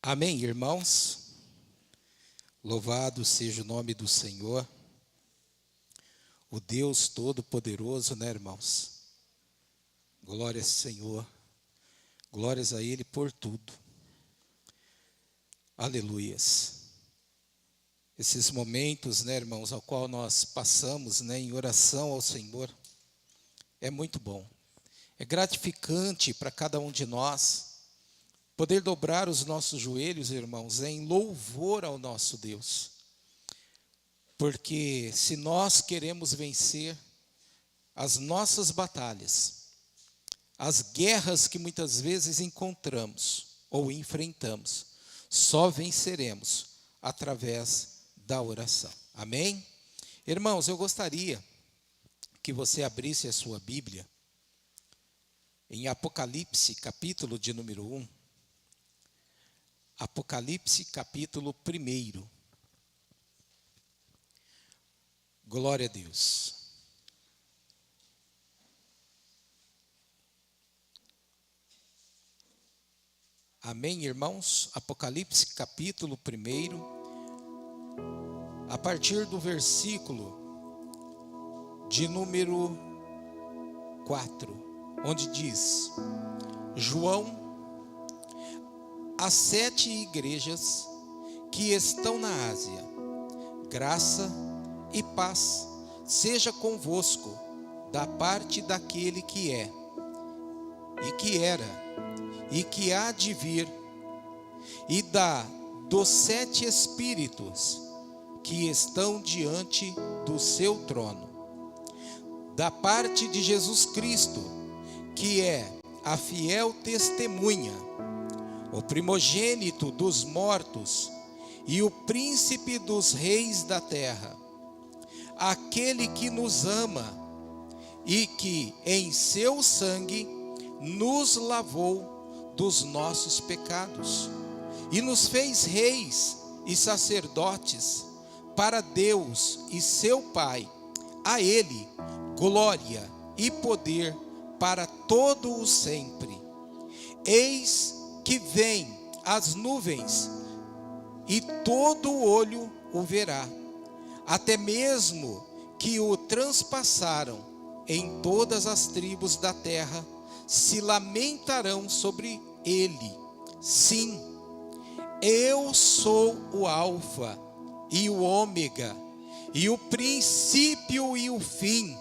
Amém, irmãos? Louvado seja o nome do Senhor, o Deus Todo-Poderoso, né, irmãos? Glórias ao Senhor, glórias a Ele por tudo. Aleluias. Esses momentos, né, irmãos, ao qual nós passamos, né, em oração ao Senhor, é muito bom. É gratificante para cada um de nós poder dobrar os nossos joelhos, irmãos, em louvor ao nosso Deus. Porque se nós queremos vencer as nossas batalhas, as guerras que muitas vezes encontramos ou enfrentamos, só venceremos através da oração. Amém? Irmãos, eu gostaria que você abrisse a sua Bíblia em Apocalipse, capítulo de número 1. Apocalipse, capítulo 1. Glória a Deus. Amém, irmãos? Apocalipse, capítulo 1, a partir do versículo de número 4, onde diz: João, as 7 igrejas que estão na Ásia, graça e paz seja convosco, da parte daquele que é, e que era, e que há de vir, e dos 7 Espíritos que estão diante do seu trono, da parte de Jesus Cristo, que é a fiel testemunha, o primogênito dos mortos e o príncipe dos reis da terra, aquele que nos ama e que em seu sangue nos lavou dos nossos pecados e nos fez reis e sacerdotes para Deus e seu Pai. A Ele glória e poder para todo o sempre. Eis que vem as nuvens, e todo olho o verá, até mesmo que o transpassaram em todas as tribos da terra, se lamentarão sobre ele. Sim, eu sou o Alfa e o Ômega, e o princípio e o fim,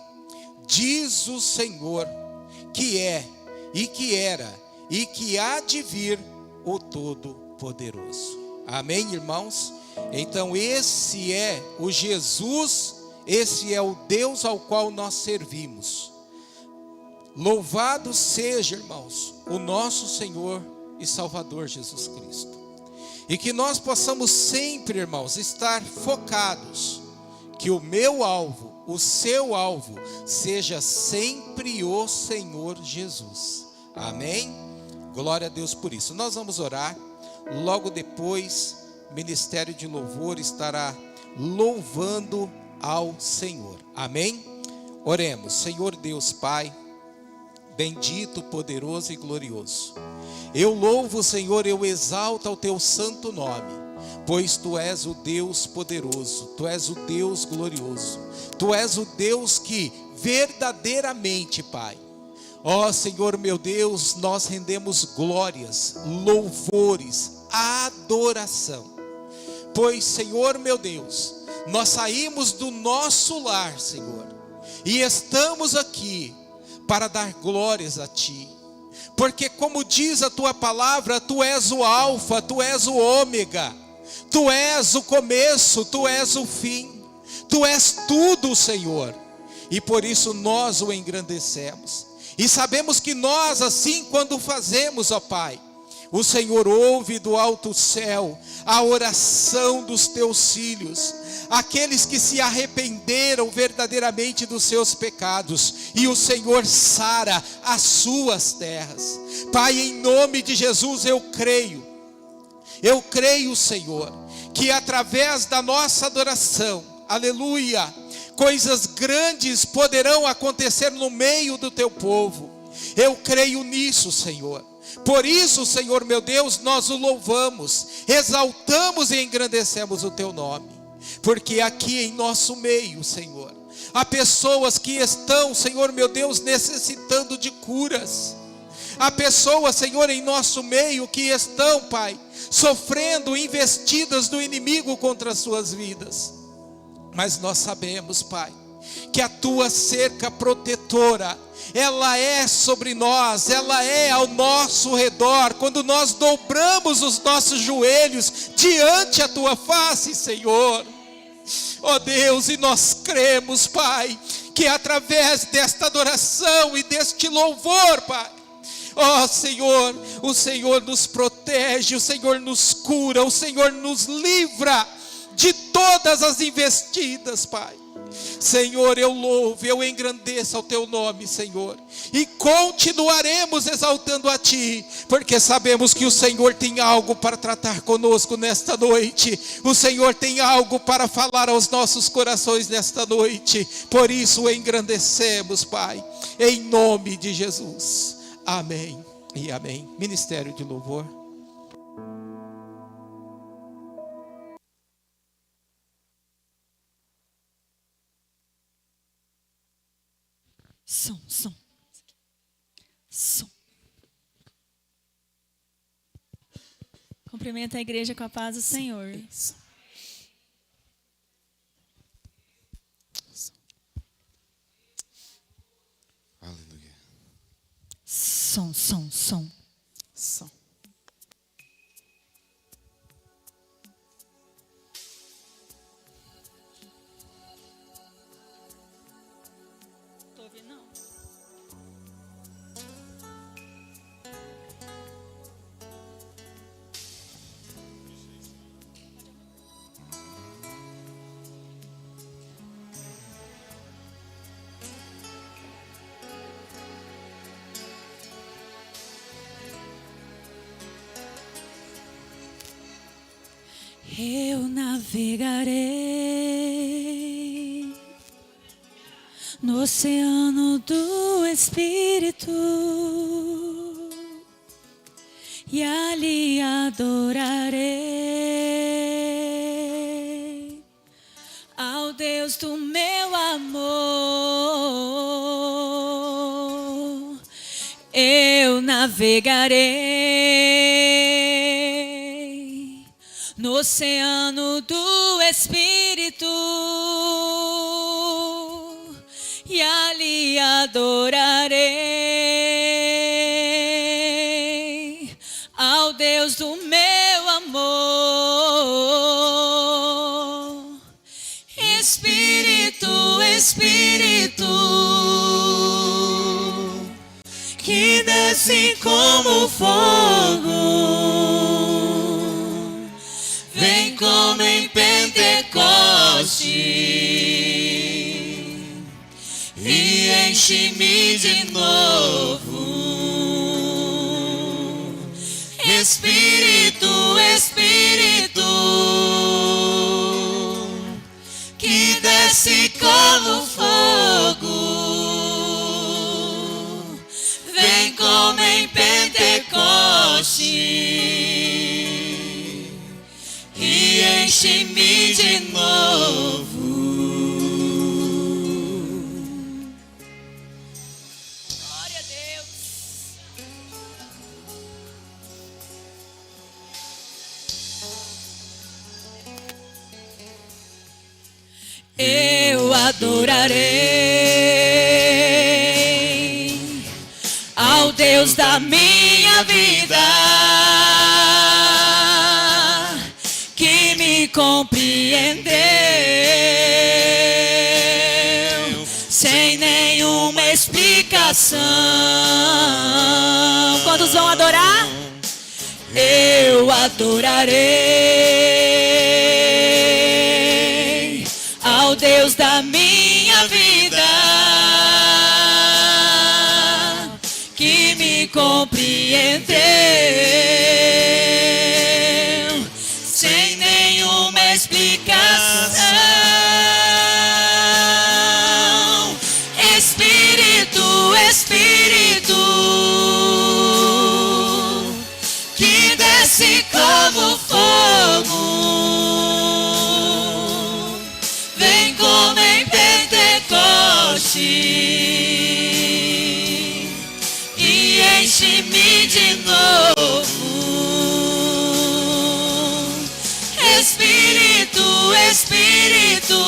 diz o Senhor, que é, e que era, e que há de vir, o Todo-Poderoso. Amém, irmãos? Então esse é o Jesus, esse é o Deus ao qual nós servimos. Louvado seja, irmãos, o nosso Senhor e Salvador Jesus Cristo. E que nós possamos sempre, irmãos, estar focados, que o meu alvo, o seu alvo, seja sempre o Senhor Jesus. Amém? Glória a Deus por isso. Nós vamos orar. Logo depois, o Ministério de Louvor estará louvando ao Senhor. Amém? Oremos. Senhor Deus Pai, bendito, poderoso e glorioso, eu louvo, Senhor, eu exalto o teu santo nome, pois tu és o Deus poderoso, tu és o Deus glorioso, tu és o Deus que verdadeiramente, Pai, ó Senhor meu Deus, nós rendemos glórias, louvores, adoração, pois Senhor meu Deus, nós saímos do nosso lar, Senhor, e estamos aqui para dar glórias a Ti, porque como diz a Tua palavra, Tu és o Alfa, Tu és o Ômega, Tu és o começo, Tu és o fim, Tu és tudo, Senhor, e por isso nós o engrandecemos. E sabemos que nós, assim, quando fazemos, ó Pai, o Senhor ouve do alto céu a oração dos teus filhos, aqueles que se arrependeram verdadeiramente dos seus pecados, e o Senhor sara as suas terras. Pai, em nome de Jesus eu creio, Senhor, que através da nossa adoração, aleluia, coisas grandes poderão acontecer no meio do teu povo. Eu creio nisso, Senhor, Por isso, Senhor meu Deus, nós o louvamos, exaltamos e engrandecemos o teu nome, porque aqui em nosso meio, Senhor, há pessoas que estão, Senhor meu Deus, necessitando de curas. Há pessoas, Senhor, em nosso meio que estão, Pai, sofrendo investidas do inimigo contra as suas vidas. Mas nós sabemos, Pai, que a tua cerca protetora, ela é sobre nós, ela é ao nosso redor, quando nós dobramos os nossos joelhos diante a tua face, Senhor. Ó Deus, e nós cremos, Pai, que através desta adoração e deste louvor, Pai, ó Senhor, o Senhor nos protege, o Senhor nos cura, o Senhor nos livra de todas as investidas, Pai. Senhor, eu louvo, eu engrandeço ao teu nome, Senhor, e continuaremos exaltando a ti, porque sabemos que o Senhor tem algo para tratar conosco nesta noite, o Senhor tem algo para falar aos nossos corações nesta noite. Por isso o engrandecemos, Pai, em nome de Jesus. Amém e amém. Ministério de louvor. Som. Cumprimenta a igreja com a paz do Senhor. Aleluia. Som. Tô ouvindo, não. Eu navegarei no oceano do Espírito e ali adorarei ao Deus do meu amor. Eu navegarei no oceano do Espírito e ali adorarei ao Deus do meu amor. Espírito, Espírito, que desce como fogo, vem como em Pentecoste e enche-me de novo. Espírito, Espírito, que desce como fogo, vem como em Pentecoste e enche-me de novo. Glória a Deus. Eu adorarei ao Deus da minha vida, que me compreendeu sem nenhuma explicação. Quantos vão adorar? Eu adorarei ao Deus da minha vida, que me compreendeu sem nenhuma explicação. Espírito, Espírito, de novo. Espírito, Espírito,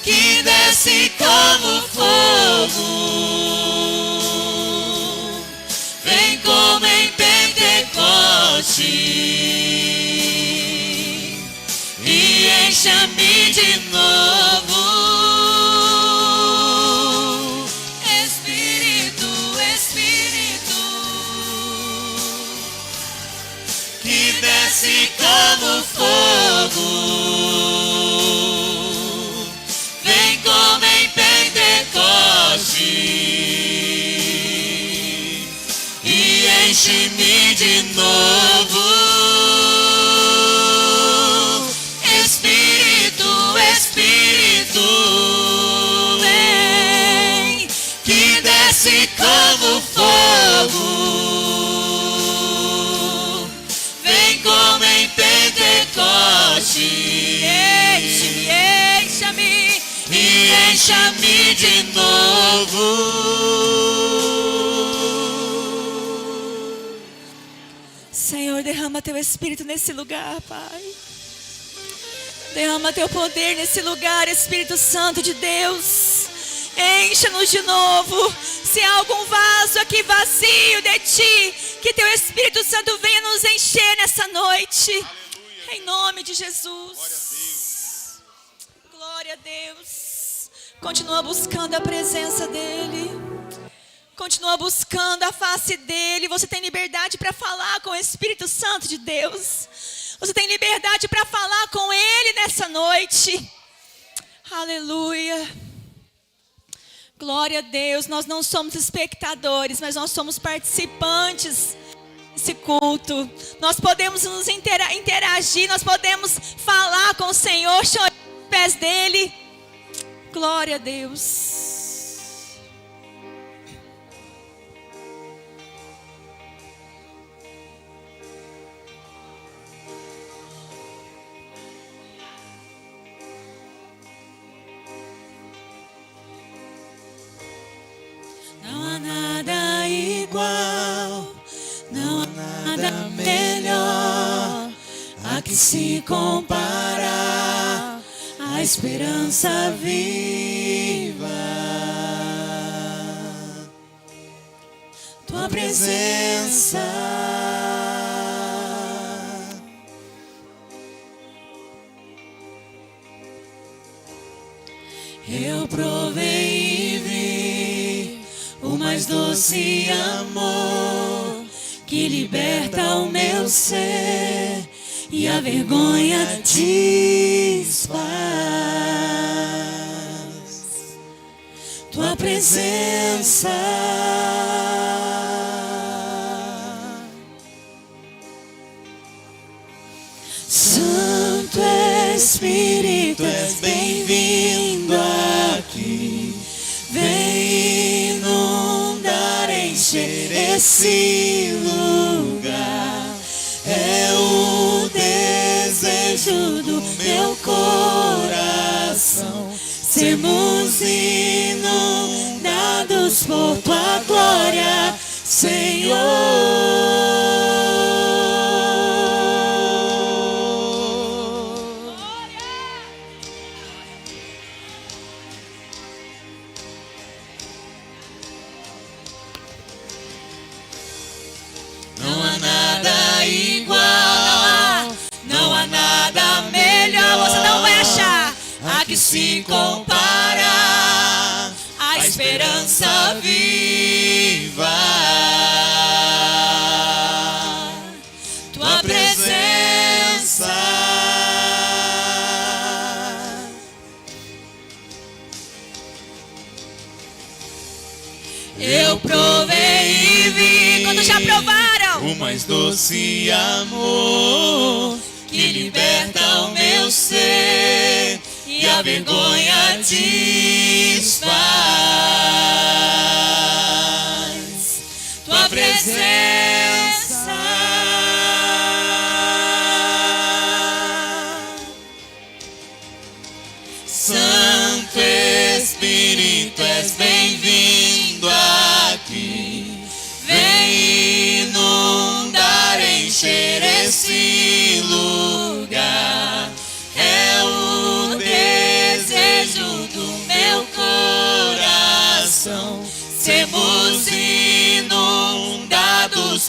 que desce como fogo, vem como em Pentecoste e encha-me de novo. Espírito, Espírito, que desce como fogo, vem como em Pentecoste e enche-me de novo. Espírito, Espírito, vem, que desce como fogo, vem como em Pentecoste. Enche-me, encha-me e encha-me de novo. Senhor, derrama teu Espírito nesse lugar, Pai. Derrama teu poder nesse lugar, Espírito Santo de Deus. Encha-nos de novo. Se há algum vaso aqui vazio de ti, que teu Espírito Santo venha nos encher nessa noite. Aleluia. Em nome de Jesus. Glória a Deus. Continua buscando a presença dEle. Continua buscando a face dEle. Você tem liberdade para falar com o Espírito Santo de Deus. Você tem liberdade para falar com Ele nessa noite. Aleluia. Glória a Deus. Nós não somos espectadores, mas nós somos participantes desse culto. Nós podemos nos interagir, nós podemos falar com o Senhor, chorar aos pés dEle. Glória a Deus. Não há nada igual, não há nada melhor a que se compara a esperança viva. Tua presença eu provei e vi o mais doce amor que liberta o meu ser e a vergonha desfaz. Tua presença Santo Espírito, és bem-vindo aqui. Vem inundar, encher esse lugar. É o desejo do meu coração. Sermos inundados por tua glória, Senhor. Não há nada igual, não há nada melhor. Você não vai achar a que se compara a esperança viva. Tua presença eu provei e vi. Quando já provaram? O mais doce amor que liberta o meu ser e a vergonha desfaz. Tua presença Santo Espírito, és bem-vindo aqui. Sermos inundados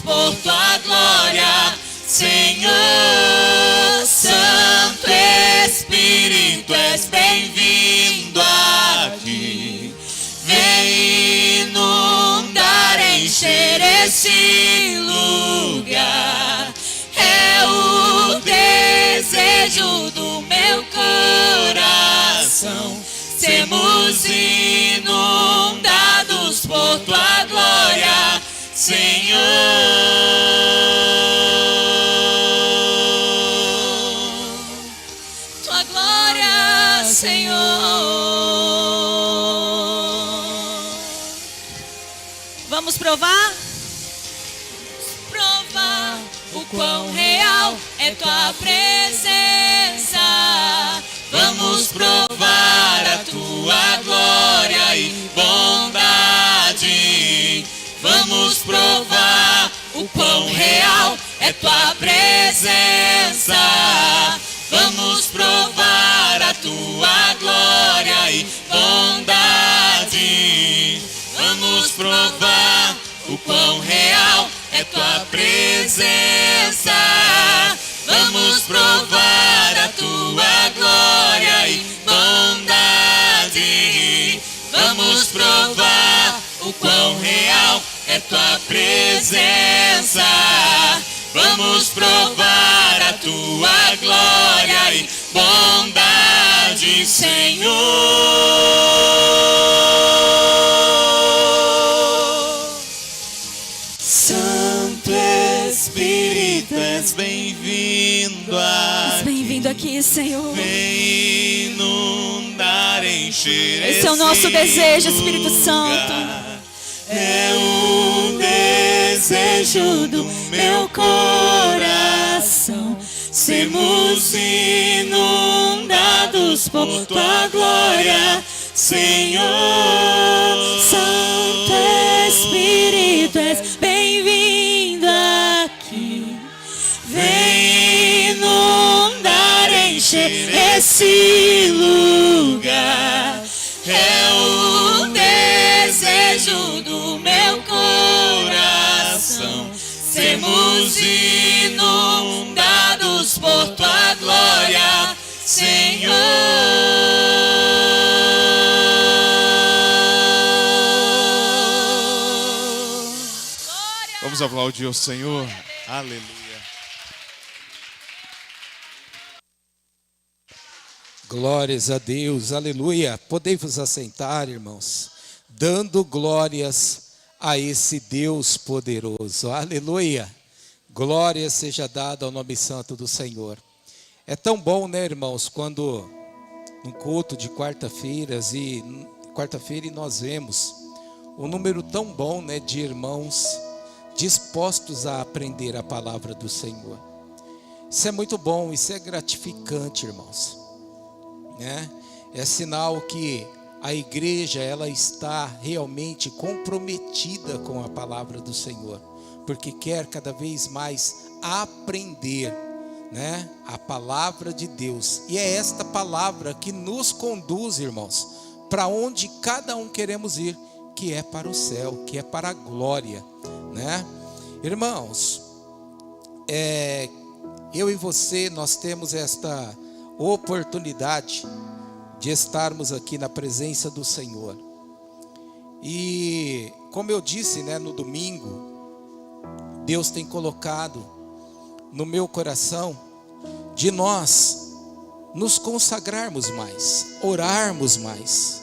por tua glória, Senhor. Santo Espírito, és bem-vindo aqui. Vem inundar, encher esse lugar. É o desejo do meu coração. Sermos inundados por tua glória, Senhor. Tua glória, Senhor. Vamos provar? Provar o quão real é tua presença. Vamos provar a tua glória e bondade. Vamos provar o quão real é tua presença. Vamos provar a tua glória e bondade. Vamos provar o quão real é tua presença. Vamos provar a tua glória e bondade. Vamos provar o quão real é tua presença. Vamos provar a tua glória e bondade, Senhor. Santo Espírito, és bem-vindo aqui. És bem-vindo aqui, Senhor. Vem inundar, encher esse é o nosso desejo, Espírito Santo. É o desejo do meu coração. Sermos inundados por tua glória, Senhor. Santo Espírito, és bem-vindo aqui. Vem inundar, encher esse lugar. É o desejo do meu coração. Sermos inundados por tua glória, Senhor. Vamos aplaudir o Senhor. Aleluia. Glórias a Deus, aleluia. Podem-vos assentar, irmãos, dando glórias a esse Deus poderoso, aleluia. Glória seja dada ao nome santo do Senhor. É tão bom, né, irmãos, quando no culto de quarta-feira e nós vemos um número tão bom, né, de irmãos dispostos a aprender a palavra do Senhor. Isso é muito bom, isso é gratificante, irmãos, né? É sinal que a igreja, ela está realmente comprometida com a palavra do Senhor, porque quer cada vez mais aprender, né, a palavra de Deus. E é esta palavra que nos conduz, irmãos, para onde cada um queremos ir, que é para o céu, que é para a glória, né? Irmãos, eu e você, nós temos esta oportunidade de estarmos aqui na presença do Senhor. E como eu disse, né, no domingo, Deus tem colocado no meu coração de nós nos consagrarmos mais, orarmos mais,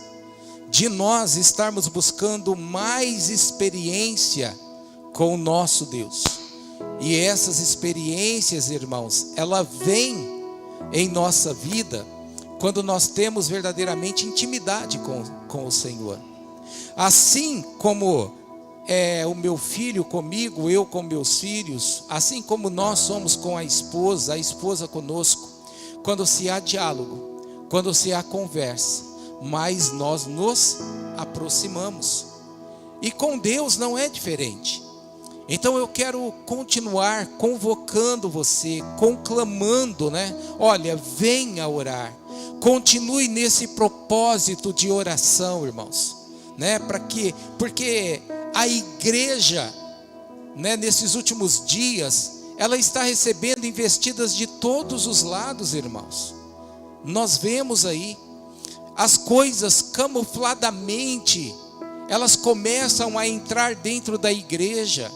de nós estarmos buscando mais experiência com o nosso Deus. E essas experiências, irmãos, ela vem em nossa vida quando nós temos verdadeiramente intimidade com o Senhor. Assim como o meu filho comigo, eu com meus filhos, assim como nós somos com a esposa conosco, quando se há diálogo, quando se há conversa, mais nós nos aproximamos. E com Deus não é diferente. Então eu quero continuar convocando você, conclamando, né? Olha, venha orar. Continue nesse propósito de oração, irmãos, né? Para quê? Porque a igreja, né, nesses últimos dias, ela está recebendo investidas de todos os lados, irmãos. Nós vemos aí as coisas camufladamente, elas começam a entrar dentro da igreja.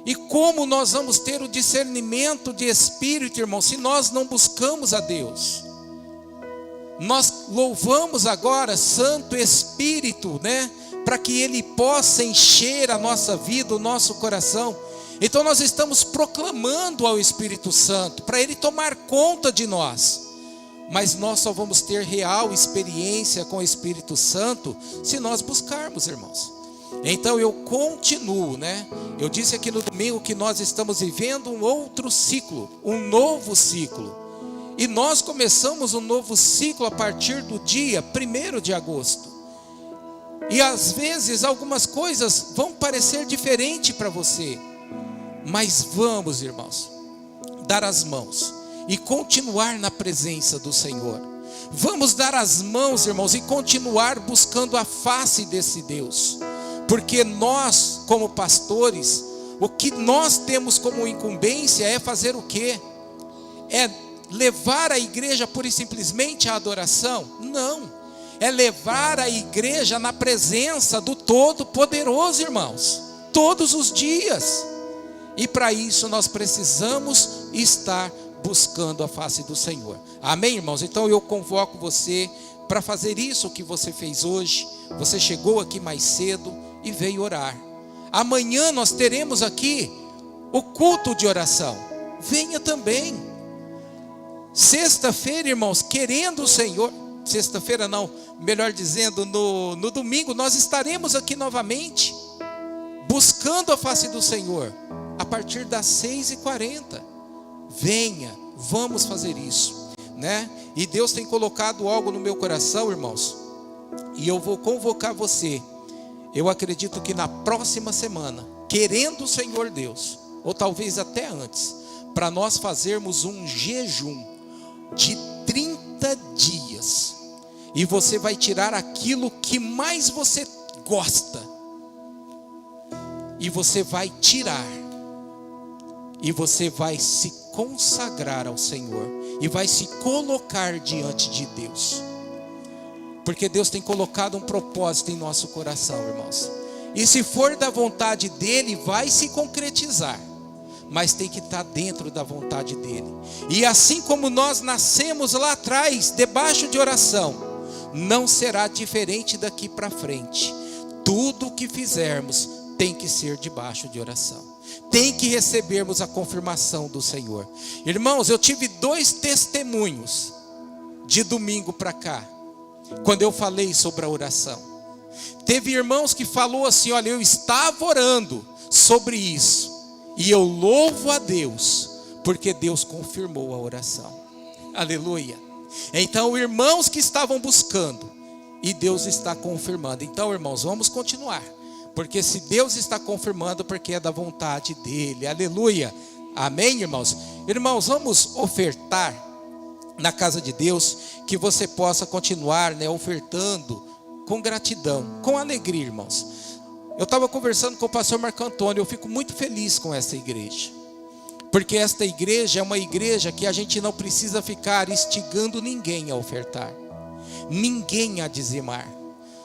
E como nós vamos ter o discernimento de espírito, irmão, se nós não buscamos a Deus? Nós louvamos agora Santo Espírito, né? Para que Ele possa encher a nossa vida, o nosso coração. Então nós estamos proclamando ao Espírito Santo, para Ele tomar conta de nós. Mas nós só vamos ter real experiência com o Espírito Santo se nós buscarmos, irmãos. Então eu continuo, né? Eu disse aqui no domingo que nós estamos vivendo um outro ciclo, um novo ciclo. E nós começamos um novo ciclo a partir do dia 1º de agosto. E às vezes algumas coisas vão parecer diferente para você. Mas vamos, irmãos, dar as mãos e continuar na presença do Senhor. Vamos dar as mãos, irmãos, e continuar buscando a face desse Deus. Porque nós, como pastores, o que nós temos como incumbência é fazer o quê? É levar a igreja pura e simplesmente à adoração? Não. É levar a igreja na presença do Todo-Poderoso, irmãos. Todos os dias. E para isso nós precisamos estar buscando a face do Senhor. Amém, irmãos? Então eu convoco você para fazer isso que você fez hoje. Você chegou aqui mais cedo e veio orar. Amanhã nós teremos aqui o culto de oração. Venha também. Sexta-feira, irmãos, querendo o Senhor, sexta-feira não, melhor dizendo, no domingo nós estaremos aqui novamente, buscando a face do Senhor, a partir das 6h40. Venha, vamos fazer isso, né? E Deus tem colocado algo no meu coração, irmãos, e eu vou convocar você. Eu acredito que na próxima semana, querendo o Senhor Deus, ou talvez até antes, para nós fazermos um jejum de 30 dias. E você vai tirar aquilo que mais você gosta. E você vai tirar. E você vai se consagrar ao Senhor. E vai se colocar diante de Deus. Porque Deus tem colocado um propósito em nosso coração, irmãos. E se for da vontade dEle, vai se concretizar. Mas tem que estar dentro da vontade dEle. E assim como nós nascemos lá atrás, debaixo de oração, não será diferente daqui para frente. Tudo o que fizermos tem que ser debaixo de oração. Tem que recebermos a confirmação do Senhor. Irmãos, eu tive 2 testemunhos de domingo para cá, quando eu falei sobre a oração. Teve irmãos que falou assim: olha, eu estava orando sobre isso, e eu louvo a Deus, porque Deus confirmou a oração. Aleluia. Então, irmãos que estavam buscando, e Deus está confirmando. Então, irmãos, vamos continuar, porque se Deus está confirmando, porque é da vontade dEle. Aleluia. Amém, irmãos? Irmãos, vamos ofertar na casa de Deus, que você possa continuar, né, ofertando com gratidão, com alegria, irmãos. Eu estava conversando com o pastor Marco Antônio, eu fico muito feliz com essa igreja, porque esta igreja é uma igreja que a gente não precisa ficar instigando ninguém a ofertar, ninguém a dizimar.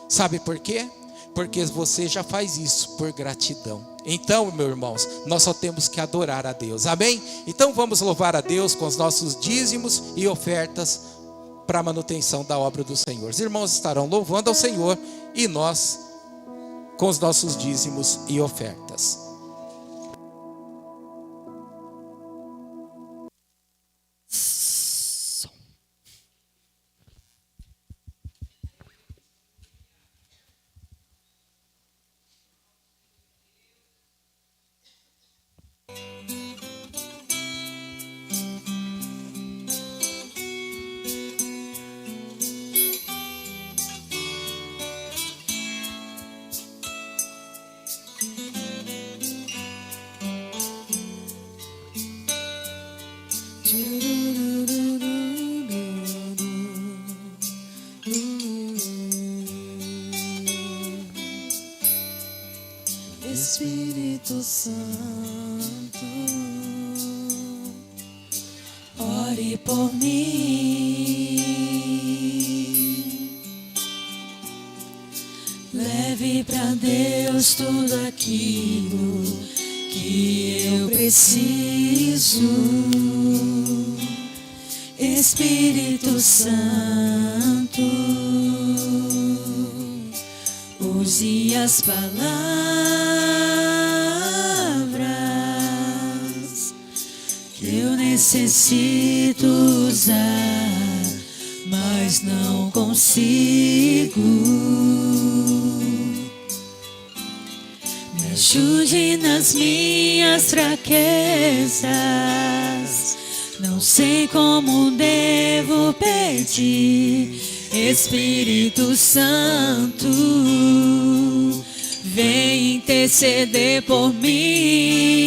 Sabe por quê? Porque você já faz isso por gratidão. Então, meus irmãos, nós só temos que adorar a Deus. Amém? Então vamos louvar a Deus com os nossos dízimos e ofertas para a manutenção da obra do Senhor. Os irmãos estarão louvando ao Senhor e nós com os nossos dízimos e ofertas. Espírito Santo, ore por mim. Leve pra Deus tudo aquilo que eu preciso. Espírito Santo, use as palavras que eu necessito usar, mas não consigo. Me ajude nas minhas fraquezas, não sei como devo pedir. Espírito Santo, vem interceder por mim.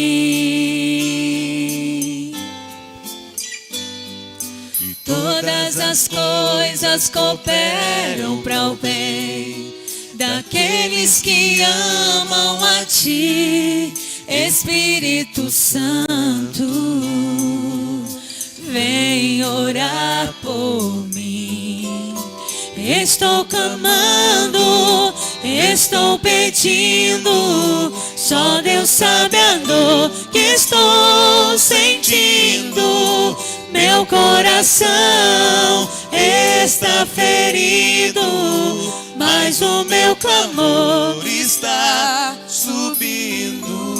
Todas as coisas cooperam para o bem daqueles que amam a Ti. Espírito Santo, vem orar por mim. Estou clamando, estou pedindo, só Deus sabe a dor que estou sentindo. Meu coração está ferido, mas o meu clamor está subindo.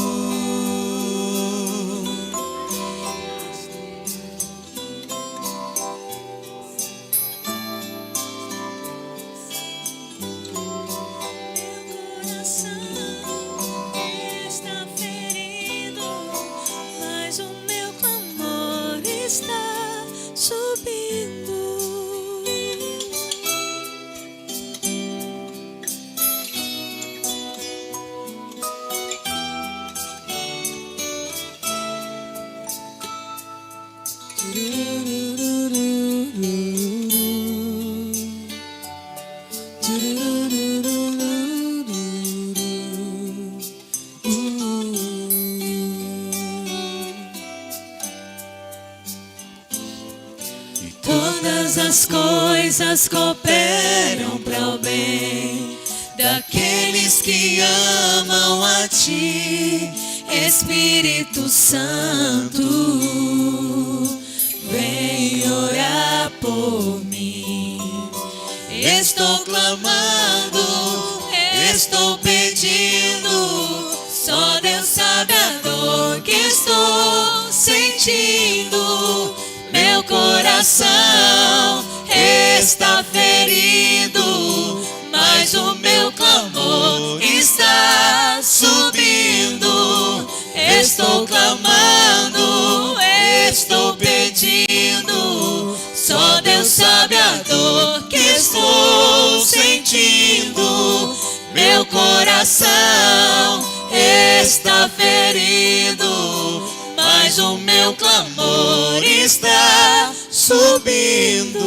Todas as coisas cooperam para o bem daqueles que amam a Ti. Espírito Santo, vem orar por mim. Estou clamando, estou pedindo, só Deus sabe a dor que estou sentindo. Meu coração está ferido, mas o meu clamor está subindo. Estou clamando, estou pedindo, só Deus sabe a dor que estou sentindo. Meu coração está ferido, mas o meu clamor está subindo.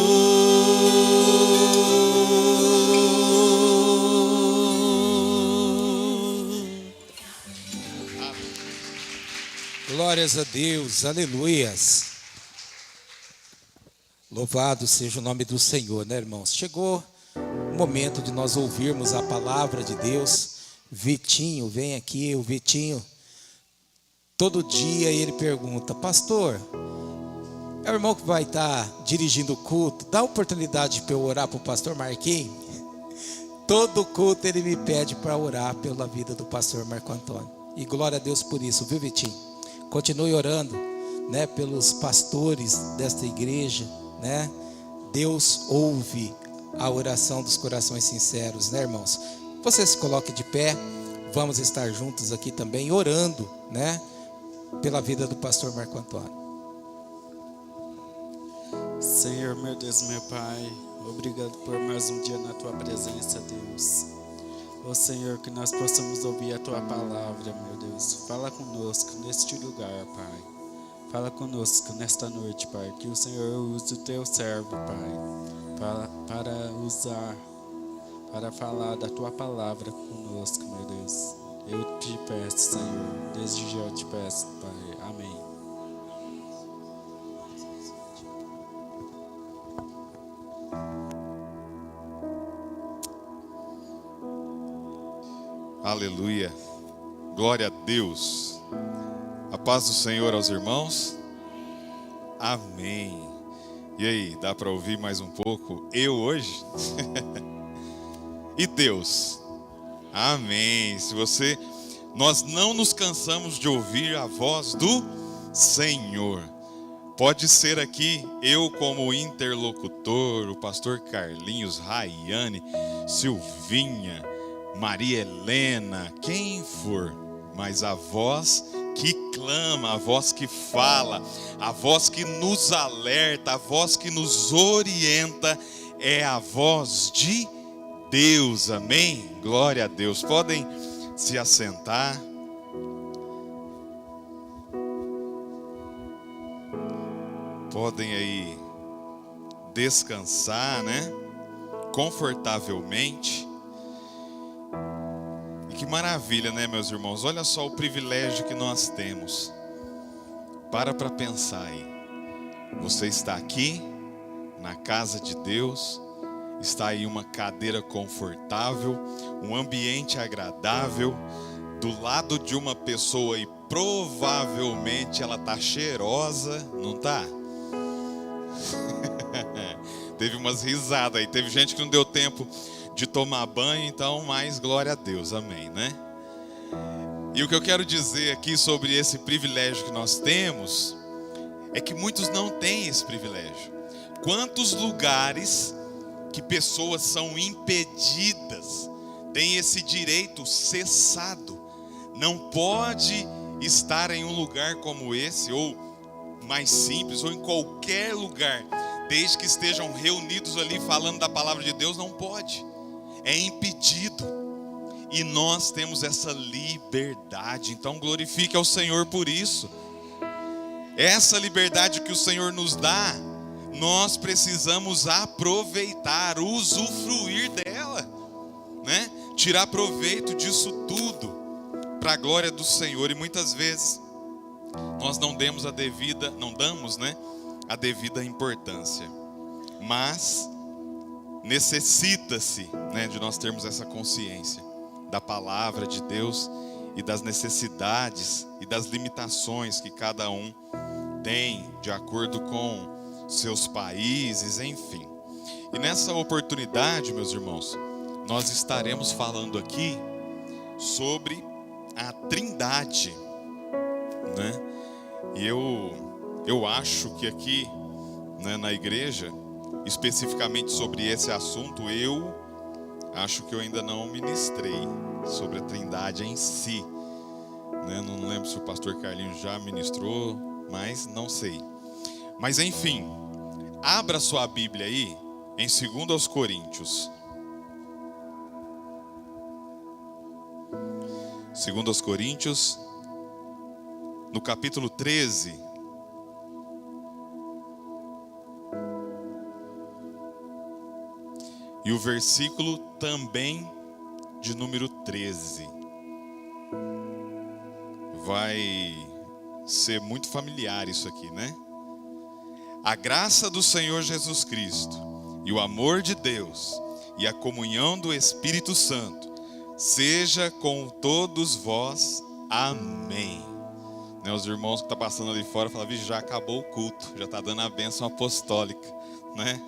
Glórias a Deus, aleluias. Louvado seja o nome do Senhor, né, irmãos? Chegou o momento de nós ouvirmos a palavra de Deus. Vitinho, vem aqui, o Vitinho. Todo dia ele pergunta: pastor, é o irmão que vai estar dirigindo o culto, dá oportunidade para eu orar para o pastor Marquinhos? Todo culto ele me pede para orar pela vida do pastor Marco Antônio. E glória a Deus por isso, viu, Vitinho? Continue orando, né, pelos pastores desta igreja, né? Deus ouve a oração dos corações sinceros, né, irmãos? Você se coloque de pé, vamos estar juntos aqui também orando, né, pela vida do pastor Marco Antônio. Senhor, meu Deus, meu Pai, obrigado por mais um dia na Tua presença, Deus. Ó Senhor, que nós possamos ouvir a Tua palavra, meu Deus. Fala conosco neste lugar, Pai. Fala conosco nesta noite, Pai. Que o Senhor use o Teu servo, Pai, para usar, para falar da Tua palavra conosco, meu Deus. Eu te peço, Senhor, desde já eu te peço, Pai. Amém. Aleluia. Glória a Deus. A paz do Senhor aos irmãos. Amém. E aí, dá para ouvir mais um pouco? Eu hoje? E Deus? Amém. Nós não nos cansamos de ouvir a voz do Senhor. Pode ser aqui eu como interlocutor, o pastor Carlinhos, Raiane, Silvinha, Maria Helena, quem for, mas a voz que clama, a voz que fala, a voz que nos alerta, a voz que nos orienta, é a voz de Deus, amém? Glória a Deus. Podem se assentar. Podem aí descansar, né? Confortavelmente. E que maravilha, né, meus irmãos? Olha só o privilégio que nós temos. Para pensar aí. Você está aqui, na casa de Deus, está aí uma cadeira confortável, um ambiente agradável, do lado de uma pessoa e provavelmente ela tá cheirosa, não tá? Teve umas risadas aí, teve gente que não deu tempo de tomar banho, então, mas glória a Deus, amém, né? E o que eu quero dizer aqui sobre esse privilégio que nós temos, é que muitos não têm esse privilégio. Quantos lugares que pessoas são impedidas, têm esse direito cessado, não pode estar em um lugar como esse, ou mais simples, ou em qualquer lugar, desde que estejam reunidos ali falando da palavra de Deus, não pode, é impedido, e nós temos essa liberdade, então glorifique ao Senhor por isso. Essa liberdade que o Senhor nos dá, nós precisamos aproveitar, usufruir dela, né? Tirar proveito disso tudo, para a glória do Senhor. E muitas vezes nós não damos a devida importância, mas necessita-se, né, de nós termos essa consciência da palavra de Deus e das necessidades e das limitações que cada um tem de acordo com seus países, enfim. E nessa oportunidade, meus irmãos, nós estaremos falando aqui sobre a Trindade, né? E eu acho que aqui, né, na igreja, especificamente sobre esse assunto, eu acho que eu ainda não ministrei sobre a Trindade em si, né? Não lembro se o pastor Carlinhos já ministrou, mas não sei. Mas enfim, abra sua Bíblia aí em 2 Coríntios. 2 Coríntios, no capítulo 13. E o versículo também de número 13. Vai ser muito familiar isso aqui, né? A graça do Senhor Jesus Cristo e o amor de Deus e a comunhão do Espírito Santo seja com todos vós. Amém. Né, os irmãos que estão passando ali fora falam, já acabou o culto, já está dando a bênção apostólica, né?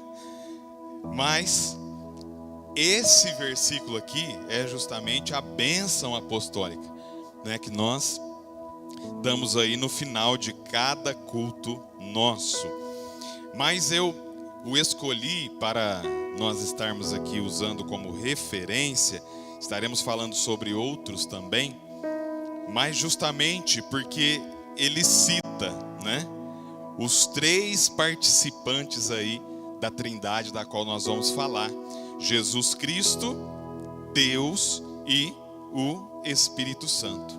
Mas esse versículo aqui é justamente a bênção apostólica, né, que nós damos aí no final de cada culto nosso. Mas eu o escolhi para nós estarmos aqui usando como referência. Estaremos falando sobre outros também, mas justamente porque ele cita, né, os 3 participantes aí da Trindade da qual nós vamos falar: Jesus Cristo, Deus e o Espírito Santo.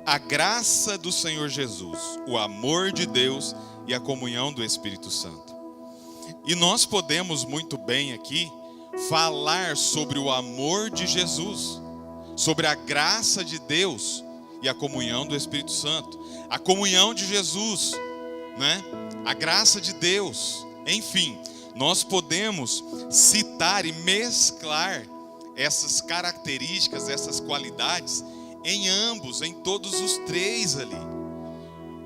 A graça do Senhor Jesus, o amor de Deus e a comunhão do Espírito Santo. E nós podemos muito bem aqui falar sobre o amor de Jesus, sobre a graça de Deus e a comunhão do Espírito Santo, a comunhão de Jesus, né? A graça de Deus. Enfim, nós podemos citar e mesclar essas características, essas qualidades em ambos, em todos os três ali.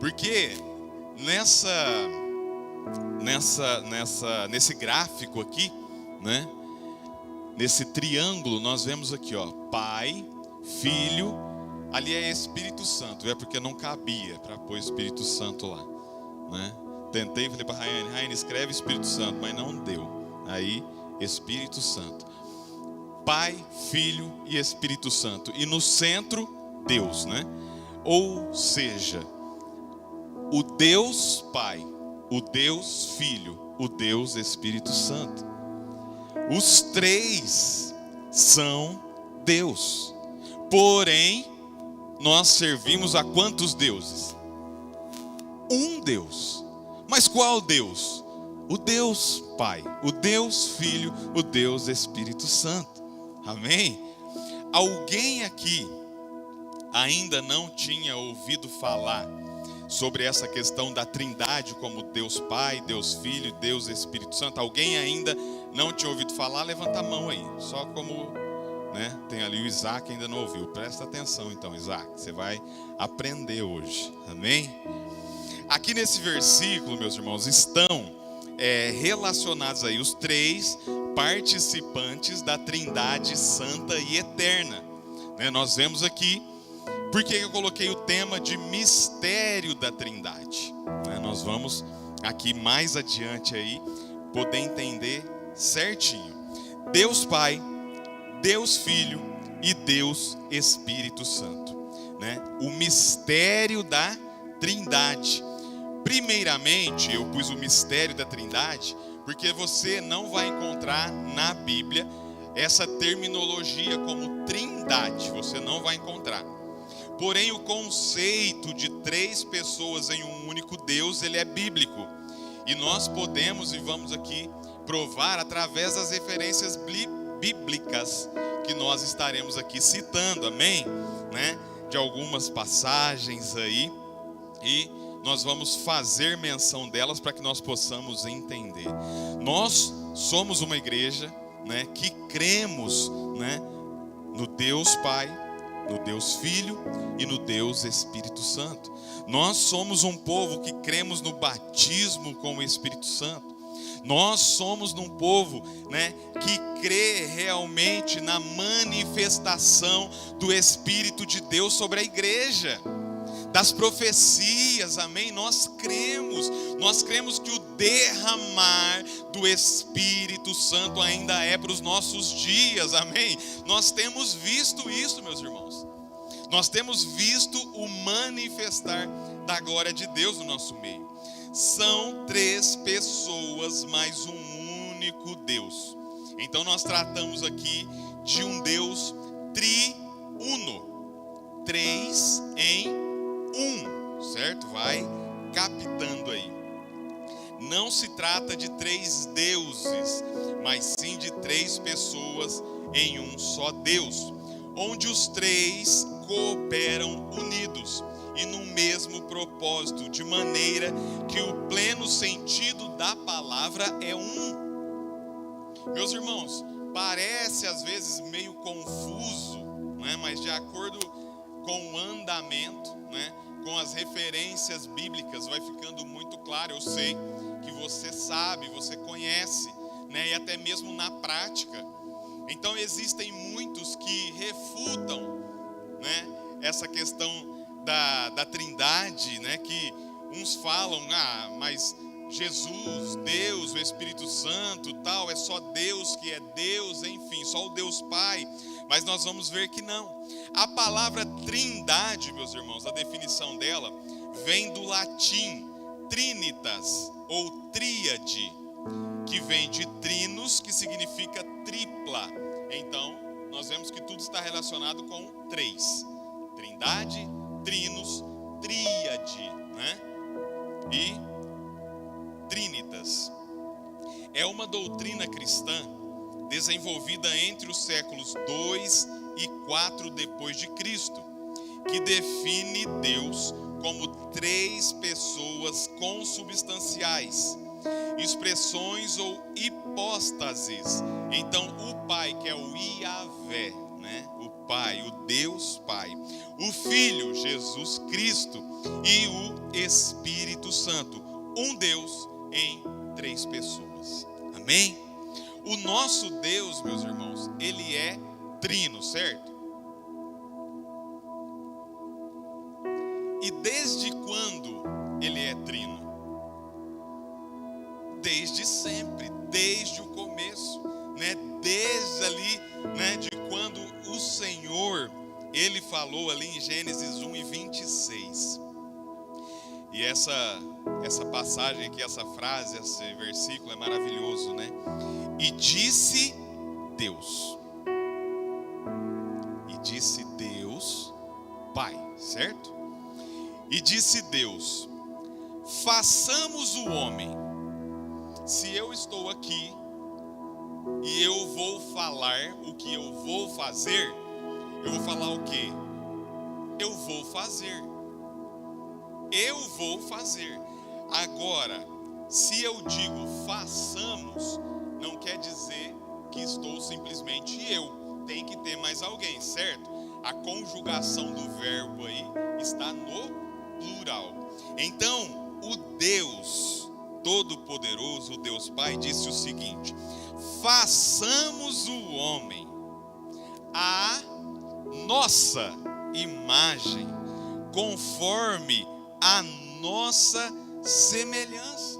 Porque nesse gráfico aqui, né? Nesse triângulo nós vemos aqui, ó, Pai, Filho, ali é Espírito Santo, é porque não cabia para pôr Espírito Santo lá, né? Tentei, falei para Raiane, escreve Espírito Santo, mas não deu. Aí, Espírito Santo. Pai, Filho e Espírito Santo. E no centro, Deus, né? Ou seja, o Deus Pai, o Deus Filho, o Deus Espírito Santo. Os três são Deus. Porém, nós servimos a quantos deuses? Um Deus. Mas qual Deus? O Deus Pai, o Deus Filho, o Deus Espírito Santo. Amém? Alguém aqui ainda não tinha ouvido falar sobre essa questão da Trindade como Deus Pai, Deus Filho, Deus Espírito Santo? Alguém ainda não tinha ouvido falar? Levanta a mão aí. Só como, né, tem ali o Isaac ainda não ouviu. Presta atenção então, Isaac. Você vai aprender hoje. Amém? Aqui nesse versículo, meus irmãos, estão relacionados aí os três participantes da Trindade Santa e Eterna, né? Nós vemos aqui, por que eu coloquei o tema de mistério da Trindade, né? Nós vamos aqui mais adiante aí poder entender certinho. Deus Pai, Deus Filho e Deus Espírito Santo, né? O mistério da Trindade. Primeiramente, eu pus o mistério da Trindade porque você não vai encontrar na Bíblia essa terminologia como Trindade, você não vai encontrar. Porém, o conceito de três pessoas em um único Deus, ele é bíblico. E nós podemos, e vamos aqui provar através das referências bíblicas que nós estaremos aqui citando, amém? Né? De algumas passagens aí, e nós vamos fazer menção delas para que nós possamos entender. Nós somos uma igreja, né, que cremos, né, no Deus Pai, no Deus Filho e no Deus Espírito Santo. Nós somos um povo que cremos no batismo com o Espírito Santo. Nós somos um povo, né, que crê realmente na manifestação do Espírito de Deus sobre a igreja, das profecias, amém? Nós cremos que o derramar do Espírito Santo ainda é para os nossos dias, amém? Nós temos visto isso, meus irmãos. Nós temos visto o manifestar da glória de Deus no nosso meio. São três pessoas, mas um único Deus. Então nós tratamos aqui de um Deus triuno. Três em um, certo? Vai captando aí. Não se trata de três deuses, mas sim de três pessoas em um só Deus, onde os três cooperam unidos e no mesmo propósito, de maneira que o pleno sentido da palavra é um. Meus irmãos, parece às vezes meio confuso, né? Mas de acordo com o andamento, né, com as referências bíblicas, vai ficando muito claro. Eu sei que você sabe, você conhece, né, e até mesmo na prática. Então existem muitos que refutam, né, essa questão da Trindade, né, que uns falam, mas Jesus, Deus, o Espírito Santo, tal, é só Deus que é Deus, enfim, só o Deus Pai. Mas nós vamos ver que não. A palavra Trindade, meus irmãos, a definição dela vem do latim trinitas ou tríade, que vem de trinos, que significa tripla. Então, nós vemos que tudo está relacionado com três: Trindade, trinos, tríade, né? E trinitas. É uma doutrina cristã desenvolvida entre os séculos 2 4 depois de Cristo, que define Deus como 3 pessoas consubstanciais, expressões ou hipóstases. Então, o Pai, que é o Iavé, né? O Pai, o Deus Pai, o Filho, Jesus Cristo, e o Espírito Santo, um Deus em 3 pessoas. Amém? O nosso Deus, meus irmãos, ele é trino, certo? E desde quando ele é trino? Desde sempre, desde o começo, né? Desde ali, né? De quando o Senhor, ele falou ali em Gênesis 1:26. E essa passagem aqui, essa frase, esse versículo é maravilhoso, né? E disse Deus. E disse Deus, Pai, certo? E disse Deus: façamos o homem. Se eu estou aqui e eu vou falar o que eu vou fazer, eu vou falar o quê? Eu vou fazer. Eu vou fazer. Agora, se eu digo façamos, não quer dizer que estou simplesmente eu. Tem que ter mais alguém, certo? A conjugação do verbo aí está no plural. Então, o Deus Todo-Poderoso, o Deus Pai, disse o seguinte: façamos o homem à nossa imagem, conforme a nossa semelhança.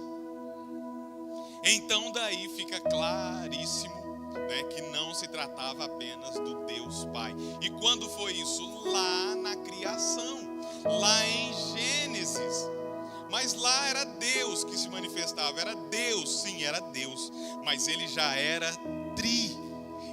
Então daí fica claríssimo, né, que não se tratava apenas do Deus Pai. E quando foi isso? Lá na criação, lá em Gênesis. Mas lá era Deus que se manifestava, era Deus, sim, era Deus, mas ele já era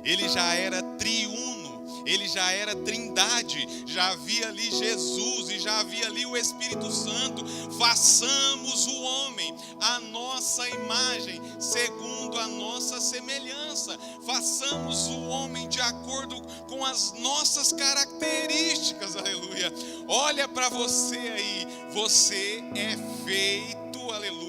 ele já era triuno, ele já era trindade, já havia ali Jesus e já havia ali o Espírito Santo. Façamos o homem à nossa imagem, segundo a nossa semelhança. Façamos o homem de acordo com as nossas características, aleluia. Olha para você aí, você é feito, aleluia.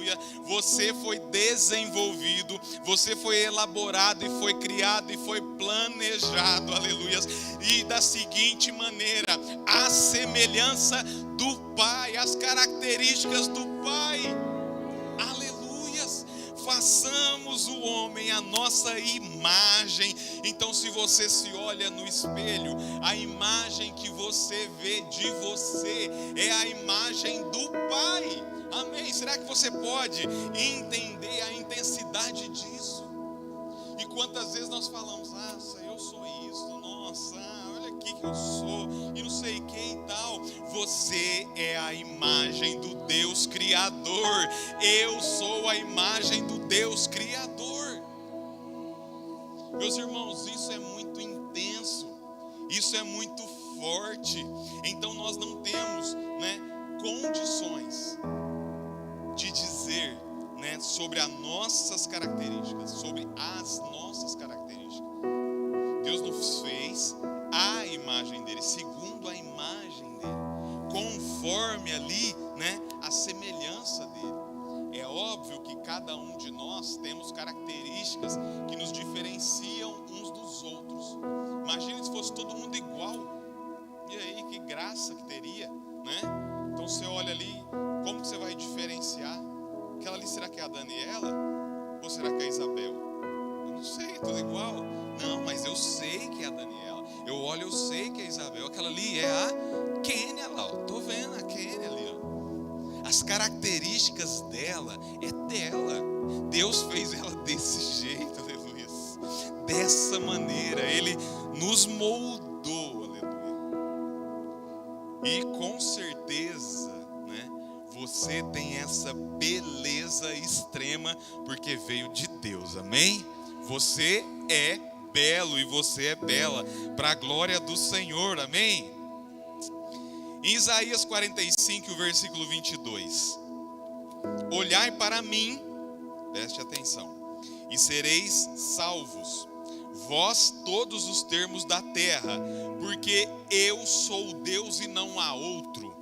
Você foi desenvolvido, você foi elaborado e foi criado e foi planejado, aleluia. E da seguinte maneira, a semelhança do Pai, as características do Pai, aleluias. Façamos o homem à nossa imagem. Então, se você se olha no espelho, a imagem que você vê de você é a imagem do Pai. Amém? Será que você pode entender a intensidade disso? E quantas vezes nós falamos: nossa, eu sou isso, nossa, olha aqui que eu sou, e não sei quem e tal. Você é a imagem do Deus Criador. Eu sou a imagem do Deus Criador. Meus irmãos, isso é muito intenso, isso é muito forte. Então nós não temos, né, condições de dizer, né, sobre as nossas características, sobre as nossas características. Deus nos fez à imagem dele, segundo a imagem dele, conforme ali, né, a semelhança dele. É óbvio que cada um de nós temos características que nos diferenciam uns dos outros. Imagine se fosse todo mundo igual. E aí, que graça que teria, né? Então você olha ali, como que você vai diferenciar? Aquela ali, será que é a Daniela? Ou será que é a Isabel? Eu não sei, tudo igual. Não, mas eu sei que é a Daniela. Eu olho, eu sei que é a Isabel. Aquela ali é a Kênia lá, ó. Tô vendo a Kênia ali, ó. As características dela é dela. Deus fez ela desse jeito, aleluia. Dessa maneira, Ele nos moldou, aleluia. E com certeza, né, você tem essa beleza extrema porque veio de Deus, amém? Você é belo e você é bela para a glória do Senhor, amém? Em Isaías 45, o versículo 22: olhai para mim, preste atenção, e sereis salvos, vós todos os termos da terra, porque eu sou Deus e não há outro.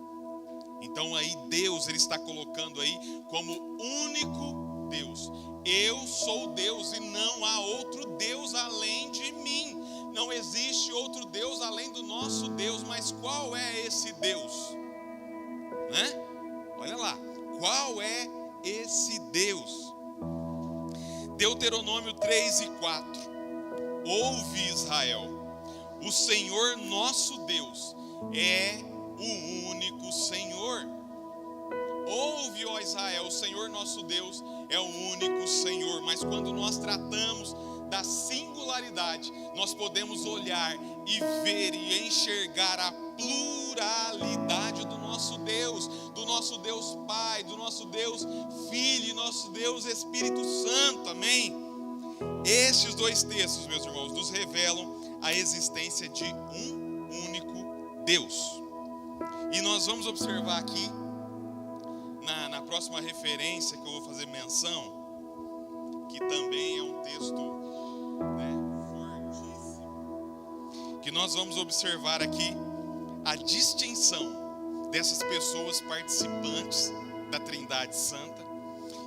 Então aí Deus, ele está colocando aí como único Deus. Eu sou Deus e não há outro Deus além de mim. Não existe outro Deus além do nosso Deus. Mas qual é esse Deus? Né? Olha lá, qual é esse Deus? Deuteronômio 3:4. Ouve, Israel, o Senhor nosso Deus é o único Senhor. Ouve, ó Israel, o Senhor nosso Deus é o único Senhor. Mas quando nós tratamos da singularidade, nós podemos olhar e ver e enxergar a pluralidade do nosso Deus Pai, do nosso Deus Filho e nosso Deus Espírito Santo, amém? Estes dois textos, meus irmãos, nos revelam a existência de um único Deus. E nós vamos observar aqui, na próxima referência que eu vou fazer menção, que também é um texto, né, fortíssimo, que nós vamos observar aqui a distinção dessas pessoas participantes da Trindade Santa.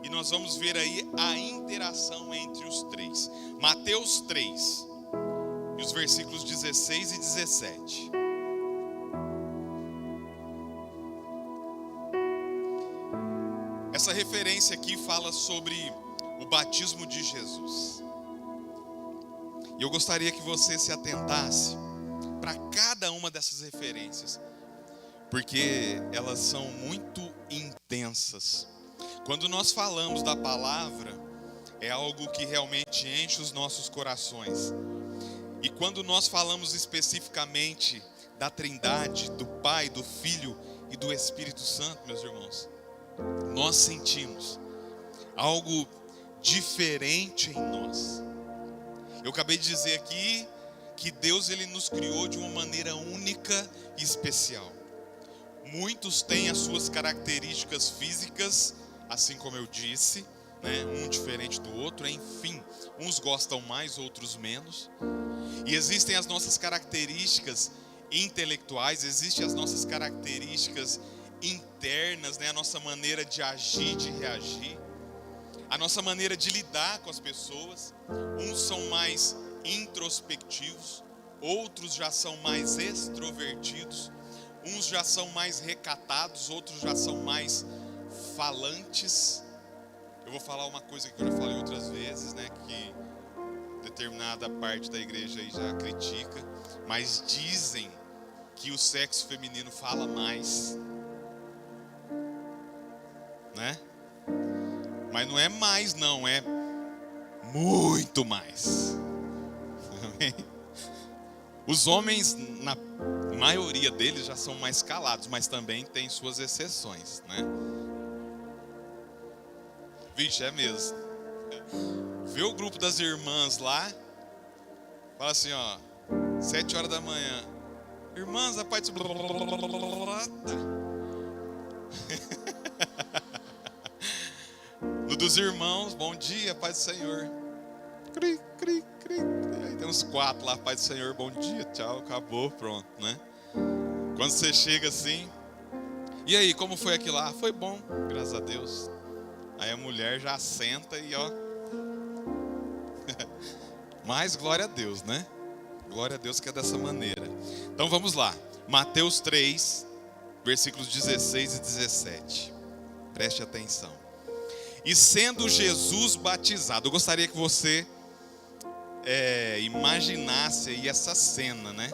E nós vamos ver aí a interação entre os três. Mateus 3, e os versículos 16 e 17. Essa referência aqui fala sobre o batismo de Jesus. E eu gostaria que você se atentasse para cada uma dessas referências, porque elas são muito intensas. Quando nós falamos da palavra, é algo que realmente enche os nossos corações. E quando nós falamos especificamente da Trindade, do Pai, do Filho e do Espírito Santo, meus irmãos, nós sentimos algo diferente em nós. Eu acabei de dizer aqui que Deus, ele nos criou de uma maneira única e especial. Muitos têm as suas características físicas, assim como eu disse, né, um diferente do outro, enfim, uns gostam mais, outros menos. E existem as nossas características intelectuais, existem as nossas características internas, né, a nossa maneira de agir, de reagir, a nossa maneira de lidar com as pessoas. Uns são mais introspectivos, outros já são mais extrovertidos, uns já são mais recatados, outros já são mais falantes. Eu vou falar uma coisa que eu já falei outras vezes, né, que determinada parte da igreja aí já critica, mas dizem que o sexo feminino fala mais, né? Mas não é mais não, é muito mais. Amém? Os homens, na maioria deles, já são mais calados, mas também tem suas exceções, né? Vixe, é mesmo. Vê o grupo das irmãs lá, fala assim, ó, 7 horas da manhã, irmãs, a paz do... No dos irmãos, bom dia, paz do Senhor. Cri, cri, cri. Aí tem uns 4 lá, paz do Senhor, bom dia, tchau, acabou, pronto, né? Quando você chega assim, e aí, como foi aquilo lá? Foi bom, graças a Deus. Aí a mulher já senta e ó. Mas glória a Deus, né? Glória a Deus que é dessa maneira. Então vamos lá. Mateus 3, versículos 16 e 17. Preste atenção. E sendo Jesus batizado, eu gostaria que você imaginasse aí essa cena, né?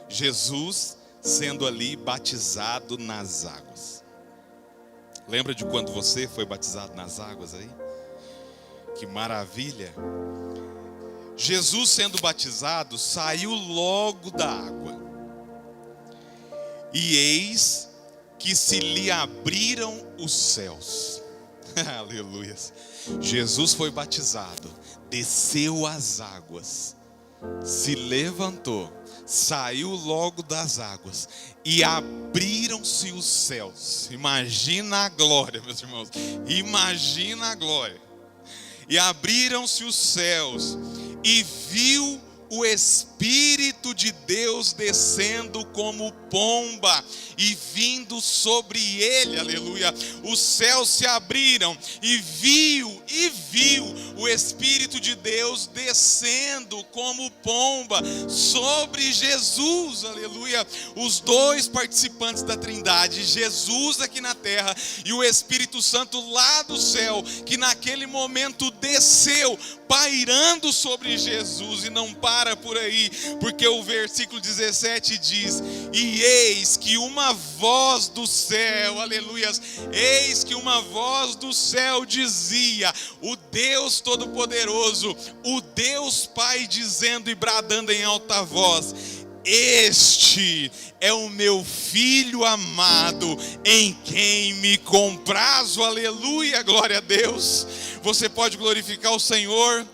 Jesus sendo ali batizado nas águas. Lembra de quando você foi batizado nas águas aí? Que maravilha! Jesus sendo batizado, saiu logo da água. E eis que se lhe abriram os céus. Aleluia. Jesus foi batizado, desceu as águas, se levantou, saiu logo das águas e abriram-se os céus. Imagina a glória, meus irmãos. Imagina a glória. E abriram-se os céus e viu o Espírito de Deus descendo como pomba e vindo sobre ele, aleluia. Os céus se abriram e viu o Espírito de Deus descendo como pomba sobre Jesus, aleluia. Os dois participantes da Trindade, Jesus aqui na terra e o Espírito Santo lá do céu, que naquele momento desceu, pairando sobre Jesus. E não para por aí, porque o versículo 17 diz: e eis que uma voz do céu, aleluias, eis que uma voz do céu dizia, o Deus Todo-Poderoso, o Deus Pai, dizendo e bradando em alta voz: este é o meu Filho amado, em quem me comprazo, aleluia, glória a Deus. Você pode glorificar o Senhor,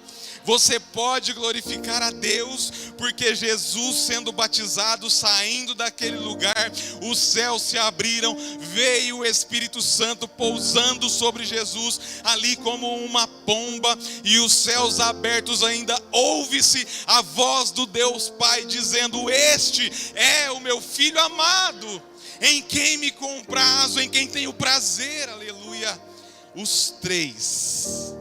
você pode glorificar a Deus, porque Jesus sendo batizado, saindo daquele lugar, os céus se abriram, veio o Espírito Santo pousando sobre Jesus, ali como uma pomba, e os céus abertos ainda ouve-se a voz do Deus Pai, dizendo: este é o meu Filho amado, em quem me comprazo, em quem tenho prazer, aleluia. Os três,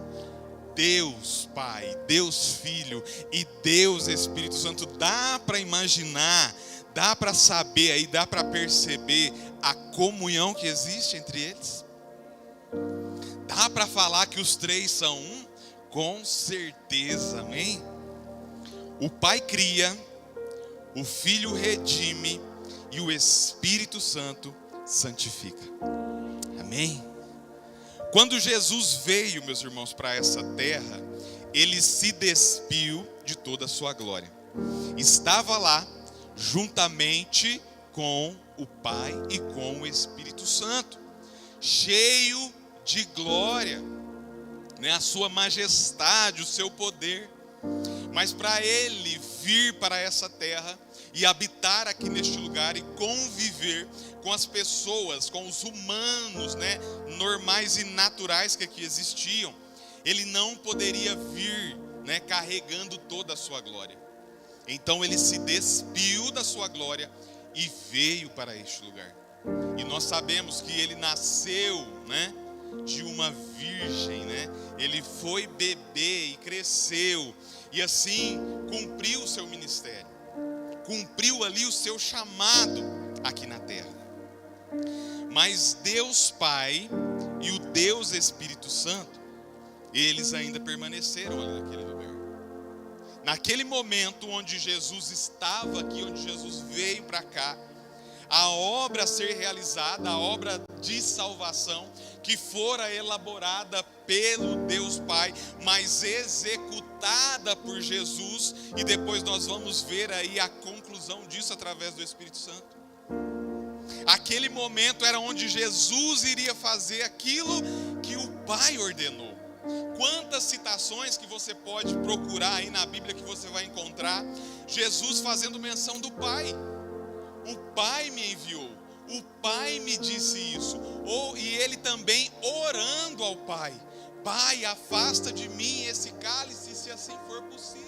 Deus Pai, Deus Filho e Deus Espírito Santo, dá para imaginar, dá para saber aí, dá para perceber a comunhão que existe entre eles? Dá para falar que os três são um? Com certeza, amém? O Pai cria, o Filho redime e o Espírito Santo santifica, amém? Quando Jesus veio, meus irmãos, para essa terra, ele se despiu de toda a sua glória. Estava lá, juntamente com o Pai e com o Espírito Santo, cheio de glória, né? A sua majestade, o seu poder. Mas para ele vir para essa terra e habitar aqui neste lugar e conviver com as pessoas, com os humanos, né, normais e naturais que aqui existiam, ele não poderia vir, né, carregando toda a sua glória. Então ele se despiu da sua glória e veio para este lugar. E nós sabemos que ele nasceu, né, de uma virgem, né? Ele foi bebê e cresceu, e assim cumpriu o seu ministério, cumpriu ali o seu chamado aqui na terra. Mas Deus Pai e o Deus Espírito Santo, eles ainda permaneceram ali naquele lugar. Naquele momento onde Jesus estava aqui, onde Jesus veio para cá, a obra a ser realizada, a obra de salvação, que fora elaborada pelo Deus Pai, mas executada por Jesus, e depois nós vamos ver aí a conclusão disso através do Espírito Santo. Aquele momento era onde Jesus iria fazer aquilo que o Pai ordenou. Quantas citações que você pode procurar aí na Bíblia que você vai encontrar Jesus fazendo menção do Pai. O Pai me enviou, o Pai me disse isso. E ele também orando ao Pai: Pai, afasta de mim esse cálice, se assim for possível.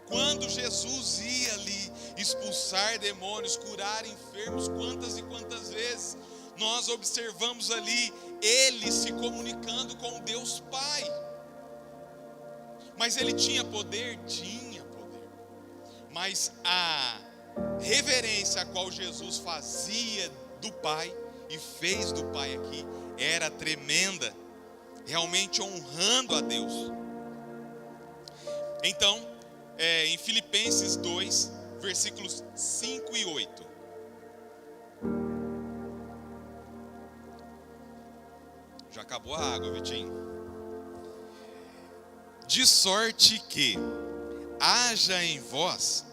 Quando Jesus ia ali expulsar demônios, curar enfermos, quantas e quantas vezes nós observamos ali ele se comunicando com Deus Pai. Mas ele tinha poder? Tinha poder. Mas a reverência a qual Jesus fazia do Pai e fez do Pai aqui era tremenda, realmente honrando a Deus. Então, em Filipenses 2, versículos 5 e 8. Já acabou a água, Vitinho. De sorte que haja em vós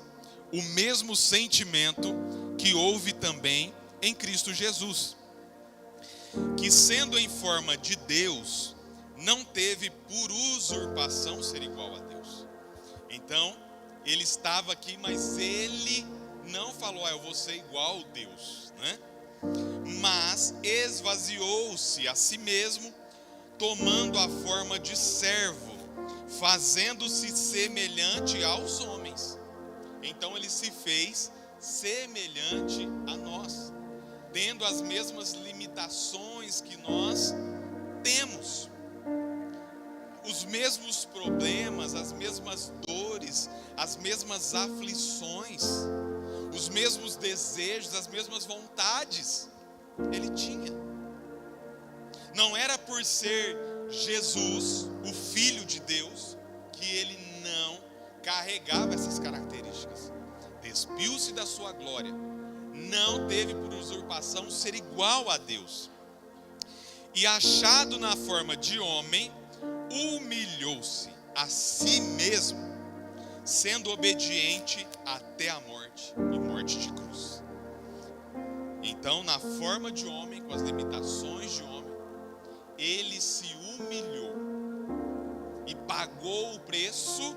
o mesmo sentimento que houve também em Cristo Jesus, que sendo em forma de Deus, não teve por usurpação ser igual a Deus. Então, ele estava aqui, mas ele não falou: eu vou ser igual a Deus, né? Mas esvaziou-se a si mesmo, tomando a forma de servo, fazendo-se semelhante aos homens. Então ele se fez semelhante a nós, tendo as mesmas limitações que nós temos, os mesmos problemas, as mesmas dores, as mesmas aflições, os mesmos desejos, as mesmas vontades, ele tinha. Não era por ser Jesus, o Filho de Deus, que ele não carregava essas características. Despiu-se da sua glória, não teve por usurpação ser igual a Deus. E achado na forma de homem, humilhou-se a si mesmo, sendo obediente até a morte, e morte de cruz. Então, na forma de homem, com as limitações de homem, ele se humilhou e pagou o preço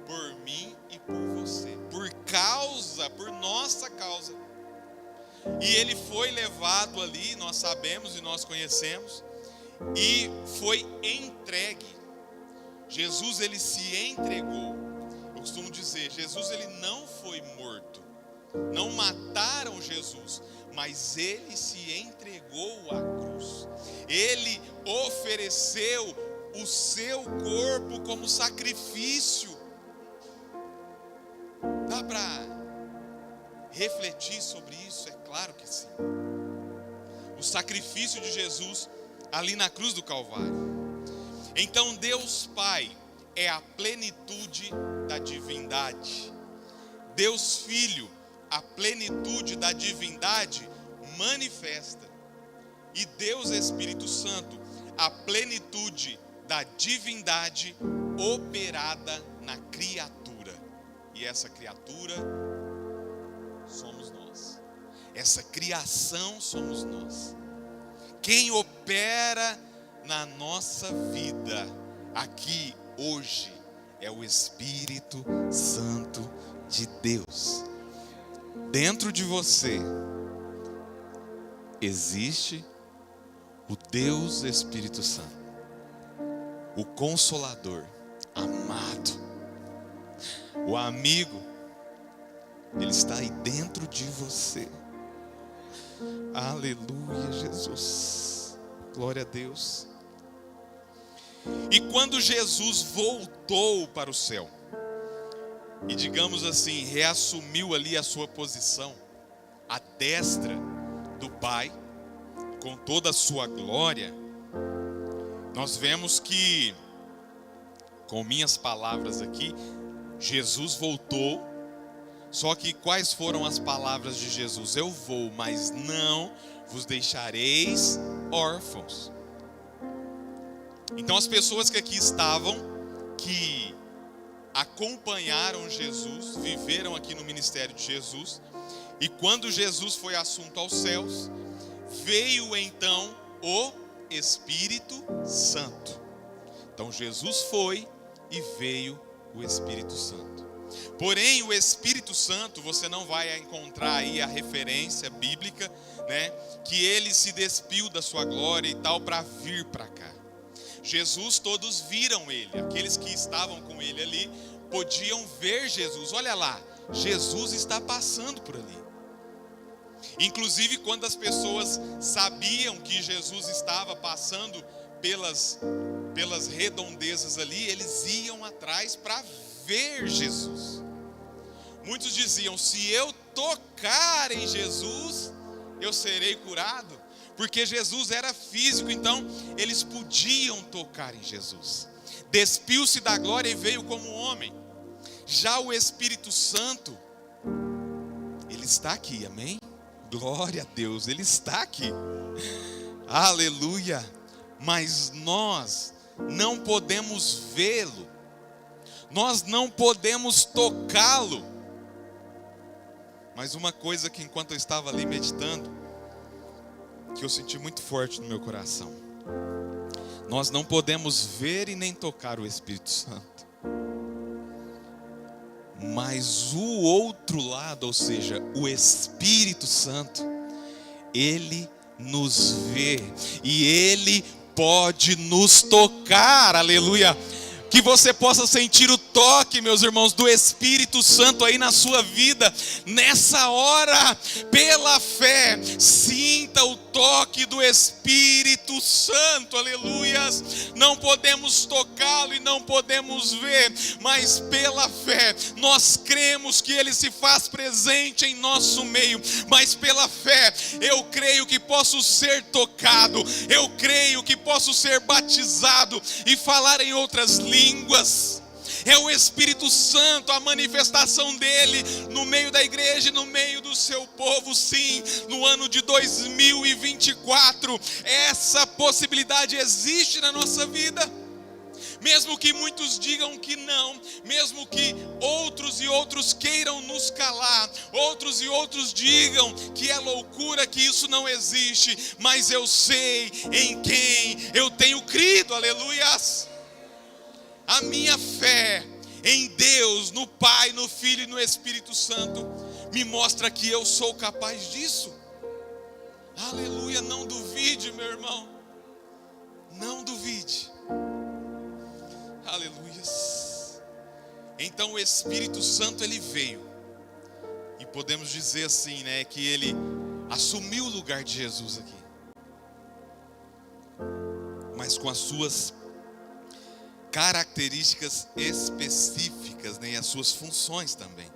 por mim e por você, por nossa causa. E ele foi levado ali, nós sabemos e nós conhecemos, e foi entregue. Jesus, ele se entregou. Eu costumo dizer, Jesus, ele não foi morto, não mataram Jesus, mas ele se entregou à cruz. Ele ofereceu o seu corpo como sacrifício. Dá para refletir sobre isso? É claro que sim. O sacrifício de Jesus ali na cruz do Calvário. Então Deus Pai é a plenitude da divindade. Deus Filho, a plenitude da divindade manifesta. E Deus Espírito Santo, a plenitude da divindade operada na criatura. E essa criatura somos nós. Essa criação somos nós. Quem opera na nossa vida aqui hoje é o Espírito Santo de Deus. Dentro de você existe o Deus Espírito Santo, o Consolador, amado, o amigo. Ele está aí dentro de você. Aleluia, Jesus. Glória a Deus. E quando Jesus voltou para o céu, e digamos assim, reassumiu ali a sua posição, à destra do Pai, com toda a sua glória, nós vemos que, com minhas palavras aqui, Jesus voltou. Só que quais foram as palavras de Jesus? Eu vou, mas não vos deixareis órfãos. Então as pessoas que aqui estavam, que acompanharam Jesus, viveram aqui no ministério de Jesus, e quando Jesus foi assunto aos céus, veio então o Espírito Santo. Então Jesus foi e veio o Espírito Santo. Porém, o Espírito Santo, você não vai encontrar aí a referência bíblica, né, que ele se despiu da sua glória e tal para vir para cá. Jesus, todos viram ele, aqueles que estavam com ele ali podiam ver Jesus. Olha lá, Jesus está passando por ali. Inclusive, quando as pessoas sabiam que Jesus estava passando pelas redondezas ali, eles iam atrás para ver Jesus. Muitos diziam: se eu tocar em Jesus, eu serei curado. Porque Jesus era físico, então eles podiam tocar em Jesus. Despiu-se da glória e veio como homem. Já o Espírito Santo, ele está aqui, amém? Glória a Deus, ele está aqui. Aleluia. Mas nós não podemos vê-lo. Nós não podemos tocá-lo. Mas uma coisa que enquanto eu estava ali meditando, que eu senti muito forte no meu coração: nós não podemos ver e nem tocar o Espírito Santo. Mas o outro lado, ou seja, o Espírito Santo, ele nos vê e ele pode nos tocar, aleluia. Que você possa sentir o toque, meus irmãos, do Espírito Santo aí na sua vida. Nessa hora, pela fé, sinta o toque do Espírito Santo, aleluias. Não podemos tocá-lo e não podemos ver, mas pela fé, nós cremos que Ele se faz presente em nosso meio. Mas pela fé, eu creio que posso ser tocado, eu creio que posso ser batizado e falar em outras línguas. É o Espírito Santo, a manifestação dele no meio da igreja e no meio do seu povo. Sim, no ano de 2024, essa possibilidade existe na nossa vida. Mesmo que muitos digam que não, mesmo que outros queiram nos calar, outros digam que é loucura, que isso não existe, mas eu sei em quem eu tenho crido, aleluias. A minha fé em Deus, no Pai, no Filho e no Espírito Santo, me mostra que eu sou capaz disso. Aleluia, não duvide, meu irmão. Não duvide. Aleluias. Então o Espírito Santo, ele veio. E podemos dizer assim, né, que ele assumiu o lugar de Jesus aqui. Mas com as suas características específicas, né, e as suas funções também.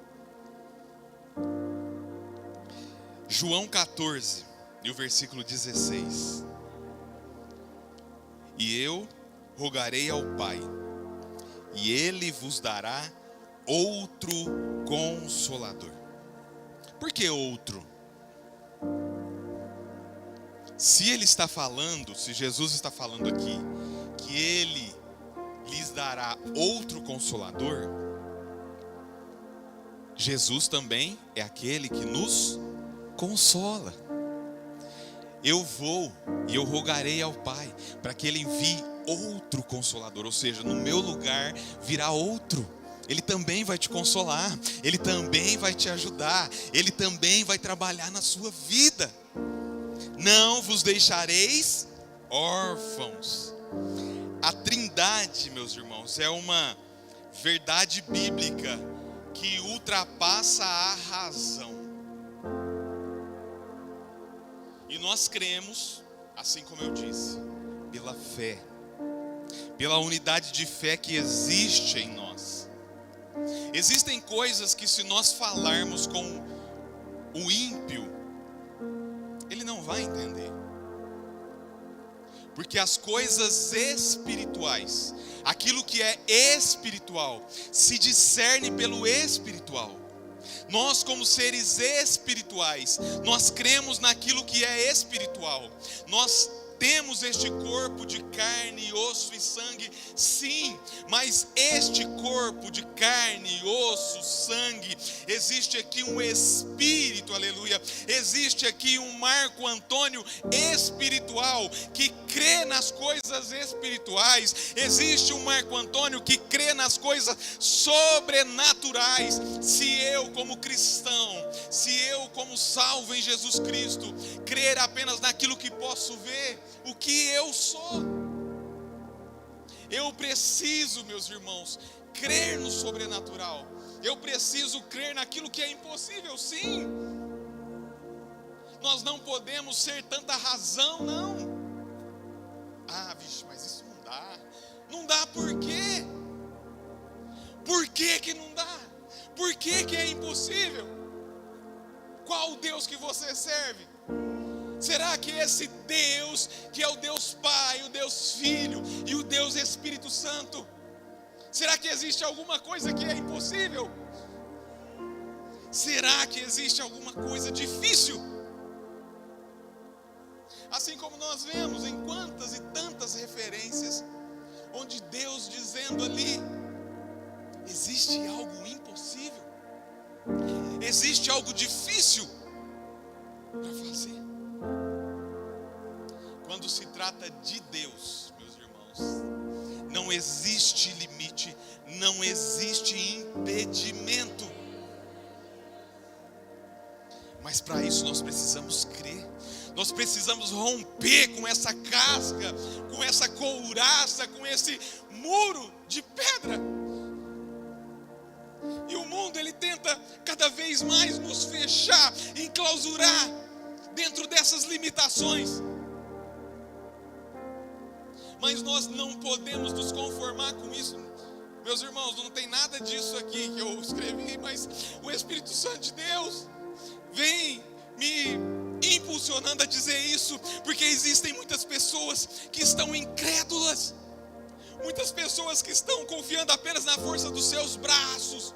João 14, e o versículo 16. E eu rogarei ao Pai, e Ele vos dará outro Consolador. Por que outro? Se Ele está falando, se Jesus está falando aqui, que Ele lhes dará outro Consolador, Jesus também é aquele que nos consola. Eu vou e eu rogarei ao Pai para que Ele envie outro Consolador, ou seja, no meu lugar virá outro. Ele também vai te consolar, Ele também vai te ajudar, Ele também vai trabalhar na sua vida. Não vos deixareis órfãos. A Trindade, meus irmãos, é uma verdade bíblica que ultrapassa a razão. E nós cremos, assim como eu disse, pela fé, pela unidade de fé que existe em nós. Existem coisas que, se nós falarmos com o ímpio, ele não vai entender. Porque as coisas espirituais, aquilo que é espiritual, se discerne pelo espiritual. Nós, como seres espirituais, nós cremos naquilo que é espiritual. Nós temos este corpo de carne, osso e sangue, sim, mas este corpo de carne, osso, sangue, existe aqui um espírito, aleluia, existe aqui um Marco Antônio espiritual, que crê nas coisas espirituais, existe um Marco Antônio que crê nas coisas sobrenaturais. Se eu, como cristão, se eu, como salvo em Jesus Cristo, crer apenas naquilo que posso ver, o que eu sou, eu preciso, meus irmãos, crer no sobrenatural. Eu preciso crer naquilo que é impossível, sim. Nós não podemos ser tanta razão, não. Ah, vixe, mas isso não dá. Não dá por quê? Por que não dá? Por que é impossível? Qual o Deus que você serve? Será que esse Deus, que é o Deus Pai, o Deus Filho e o Deus Espírito Santo, será que existe alguma coisa que é impossível? Será que existe alguma coisa difícil? Assim como nós vemos em quantas e tantas referências, onde Deus dizendo ali, existe algo impossível, existe algo difícil para fazer. Quando se trata de Deus, meus irmãos, não existe limite, não existe impedimento. Mas para isso nós precisamos crer, Nós precisamos romper com essa casca, com essa couraça, com esse muro de pedra. E o mundo, ele tenta cada vez mais nos fechar, enclausurar dentro dessas limitações. Mas nós não podemos nos conformar com isso. Meus irmãos, não tem nada disso aqui que eu escrevi, mas o Espírito Santo de Deus vem me impulsionando a dizer isso, porque existem muitas pessoas que estão incrédulas, muitas pessoas que estão confiando apenas na força dos seus braços,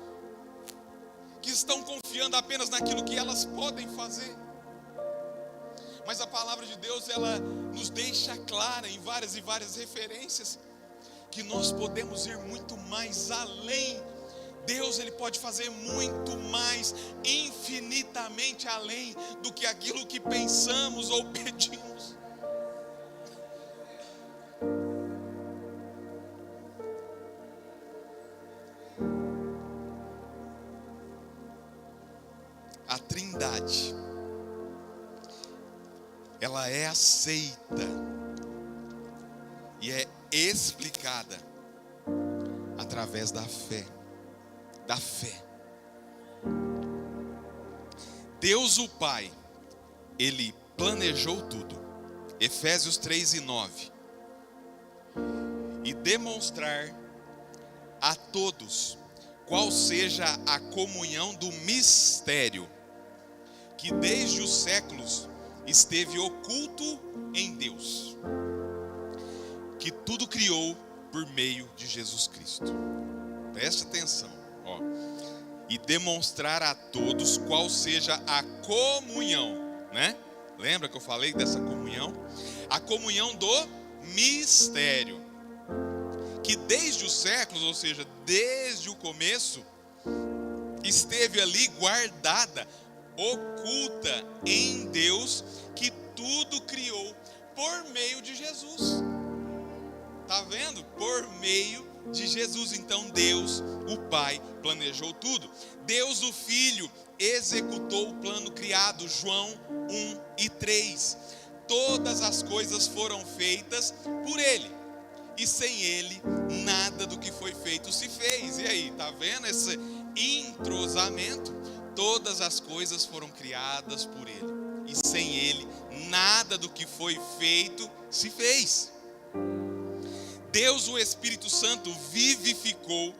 que estão confiando apenas naquilo que elas podem fazer. Mas a palavra de Deus, ela nos deixa clara em várias e várias referências que nós podemos ir muito mais além. Deus, ele pode fazer muito mais, infinitamente além do que aquilo que pensamos ou pedimos. A Trindade, ela é aceita e é explicada através da fé. Da fé. Deus o Pai, ele planejou tudo. Efésios 3:9. E demonstrar a todos qual seja a comunhão do mistério que desde os séculos esteve oculto em Deus, que tudo criou por meio de Jesus Cristo. Preste atenção. E demonstrar a todos qual seja a comunhão, né? Lembra que eu falei dessa comunhão? A comunhão do mistério, que desde os séculos, ou seja, desde o começo, esteve ali guardada, oculta em Deus, que tudo criou por meio de Jesus. Tá vendo? Por meio de Jesus. Então Deus, o Pai, planejou tudo. Deus, o Filho, executou o plano criado. João 1:3. Todas as coisas foram feitas por Ele, e sem Ele nada do que foi feito se fez. E aí, tá vendo esse entrosamento? Todas as coisas foram criadas por Ele, e sem Ele nada do que foi feito se fez. Deus, o Espírito Santo, vivificou,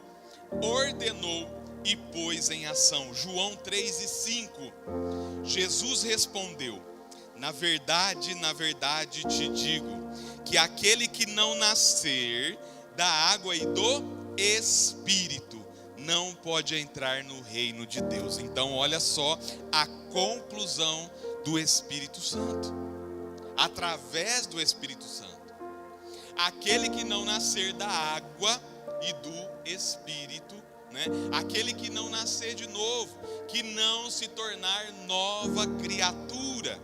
ordenou e pôs em ação. João 3:5. Jesus respondeu: na verdade te digo, que aquele que não nascer da água e do Espírito não pode entrar no reino de Deus. Então olha só a conclusão do Espírito Santo. Através do Espírito Santo, aquele que não nascer da água e do Espírito, né? Aquele que não nascer de novo, que não se tornar nova criatura,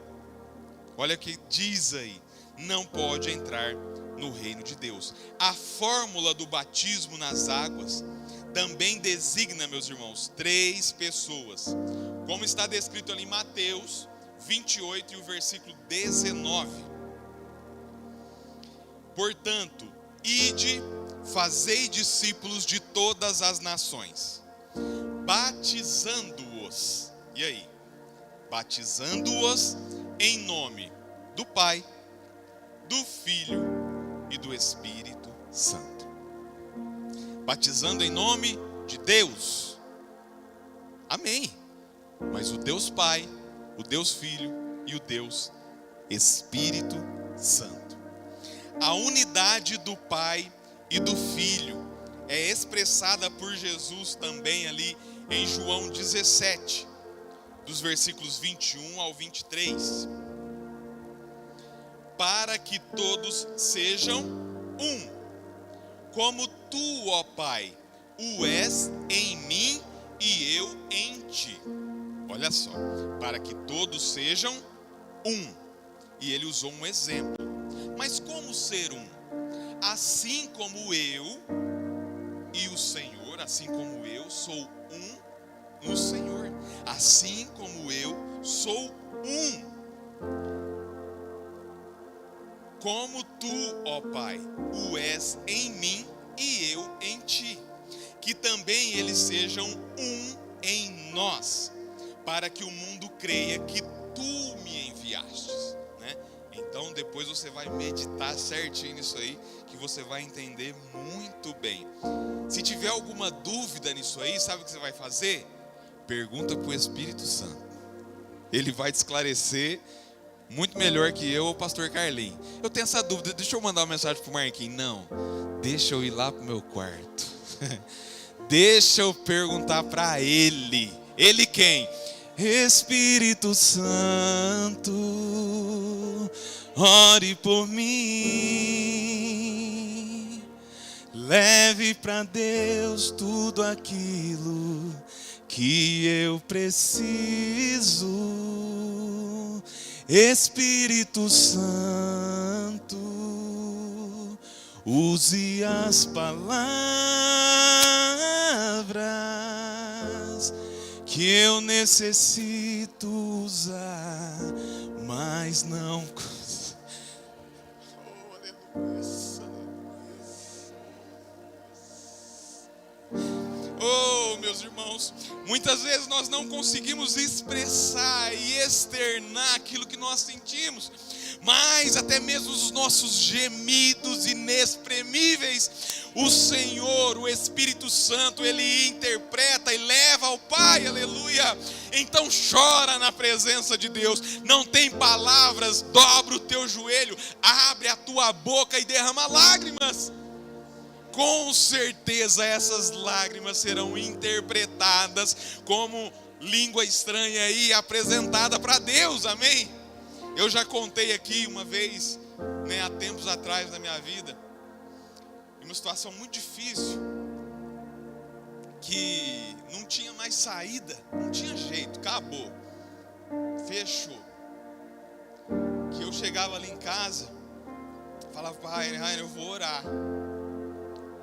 olha o que diz aí, não pode entrar no reino de Deus. A fórmula do batismo nas águas também designa, meus irmãos, 3 pessoas, como está descrito ali em Mateus 28 e o versículo 19. Portanto, ide, fazei discípulos de todas as nações, batizando-os. E aí? Batizando-os em nome do Pai, do Filho e do Espírito Santo. Batizando em nome de Deus. Amém. Mas o Deus Pai, o Deus Filho e o Deus Espírito Santo. A unidade do Pai e do Filho é expressada por Jesus também ali em João 17, dos versículos 21 ao 23. Para que todos sejam um, como tu, ó Pai, o és em mim e eu em ti. Olha só, para que todos sejam um. E ele usou um exemplo. Mas como ser um? Assim como eu e o Senhor, assim como eu sou um no Senhor, assim como eu sou um. como tu, ó Pai, o és em mim e eu em ti, que também eles sejam um em nós, para que o mundo creia que tu me enviastes, né? Então depois você vai meditar certinho nisso aí, que você vai entender muito bem. Se tiver alguma dúvida nisso aí, sabe o que você vai fazer? Pergunta para o Espírito Santo. Ele vai te esclarecer muito melhor que eu ou o pastor Carlinhos. Eu tenho essa dúvida, deixa eu mandar uma mensagem para o Marquinhos. Não, deixa eu ir lá para o meu quarto. Deixa eu perguntar para ele. Ele quem? Espírito Santo, ore por mim. Leve para Deus tudo aquilo que eu preciso. Espírito Santo, use as palavras que eu necessito usar, mas não. Oh, aleluia. Oh, meus irmãos, muitas vezes nós não conseguimos expressar e externar aquilo que nós sentimos, mas até mesmo os nossos gemidos inexprimíveis, o Senhor, o Espírito Santo, Ele interpreta e leva ao Pai, aleluia. Então chora na presença de Deus, não tem palavras, dobra o teu joelho, abre a tua boca e derrama lágrimas. Com certeza essas lágrimas serão interpretadas como língua estranha e apresentada para Deus, amém? Eu já contei aqui uma vez, né, há tempos atrás na minha vida, em uma situação muito difícil, que não tinha mais saída, não tinha jeito, acabou, fechou. Que eu chegava ali em casa, falava, pai, eu vou orar.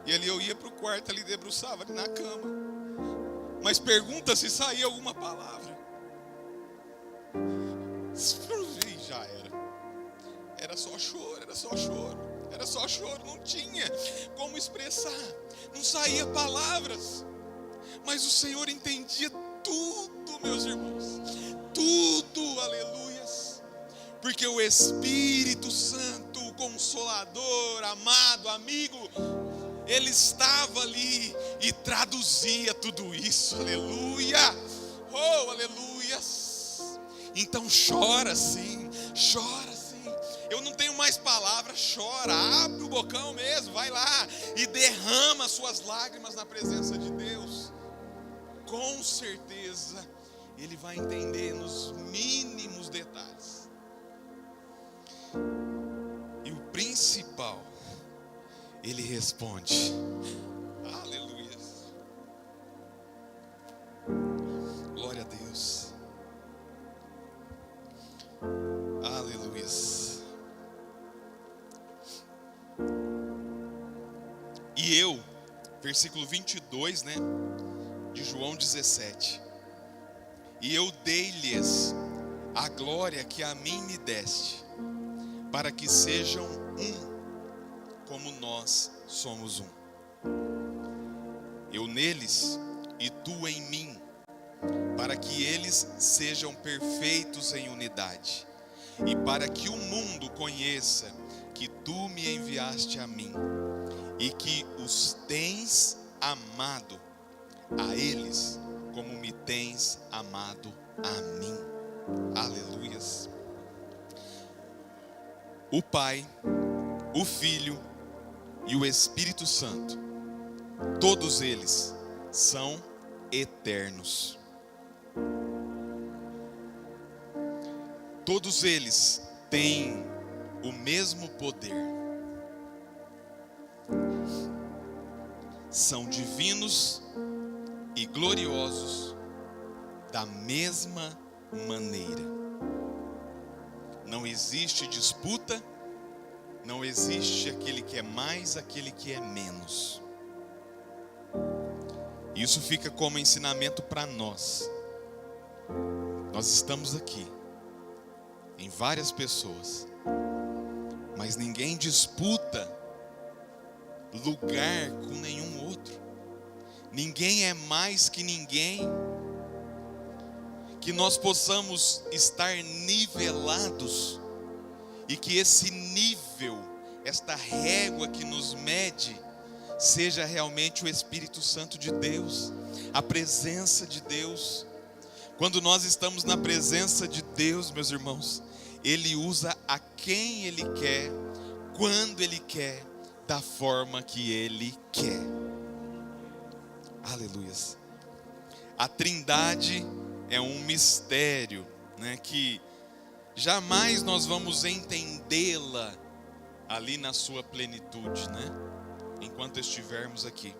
E ali eu ia para o quarto, ali debruçava, ali na cama. Mas pergunta se saía alguma palavra. E já era. Era só choro, era só choro. Era só choro, não tinha como expressar. Não saía palavras. Mas o Senhor entendia tudo, meus irmãos. Tudo, aleluias. Porque o Espírito Santo, o Consolador, amado, amigo, Ele estava ali e traduzia tudo isso, aleluia, oh, aleluias. Então chora sim, eu não tenho mais palavras, chora, abre o bocão mesmo, vai lá e derrama suas lágrimas na presença de Deus. Com certeza, Ele vai entender nos mínimos detalhes. E o principal, Ele responde, aleluia, glória a Deus, aleluia. E eu, versículo 22, né, de João 17, e eu dei-lhes a glória que a mim me deste, para que sejam um, como nós somos um. Eu neles e tu em mim, para que eles sejam perfeitos em unidade, e para que o mundo conheça que tu me enviaste a mim, e que os tens amado a eles, como me tens amado a mim. Aleluias. O Pai, o Filho e o Espírito Santo, todos eles são eternos. Todos eles têm o mesmo poder. São divinos e gloriosos da mesma maneira. Não existe disputa, não existe aquele que é mais, aquele que é menos. Isso fica como ensinamento para nós. Nós estamos aqui, em várias pessoas, mas ninguém disputa lugar com nenhum outro. Ninguém é mais que ninguém. Que nós possamos estar nivelados e que esse nível, esta régua que nos mede, seja realmente o Espírito Santo de Deus, a presença de Deus. Quando nós estamos na presença de Deus, meus irmãos, Ele usa a quem Ele quer, quando Ele quer, da forma que Ele quer. Aleluias. A Trindade é um mistério, né, que jamais nós vamos entendê-la ali na sua plenitude, né, enquanto estivermos aqui.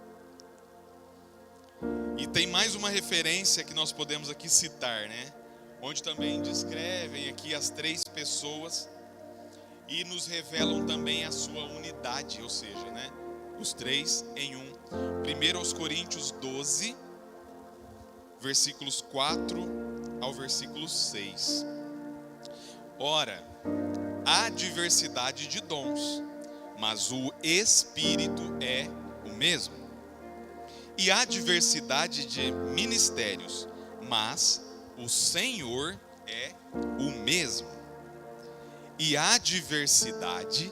E tem mais uma referência que nós podemos aqui citar, né, onde também descrevem aqui as três pessoas e nos revelam também a sua unidade, ou seja, né, os três em um. 1 Coríntios 12, versículos 4 ao versículo 6. Ora, há diversidade de dons, mas o Espírito é o mesmo. E há diversidade de ministérios, mas o Senhor é o mesmo. E há diversidade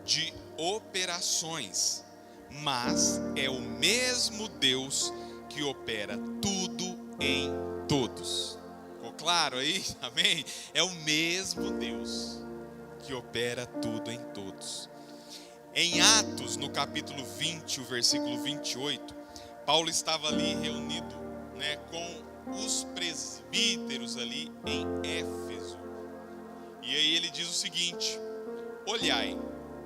de operações, mas é o mesmo Deus que opera tudo em todos. Ficou claro aí? Amém? É o mesmo Deus que opera tudo em todos. Em Atos, no capítulo 20, o versículo 28, Paulo estava ali reunido, né, com os presbíteros ali em Éfeso. E aí ele diz o seguinte: olhai,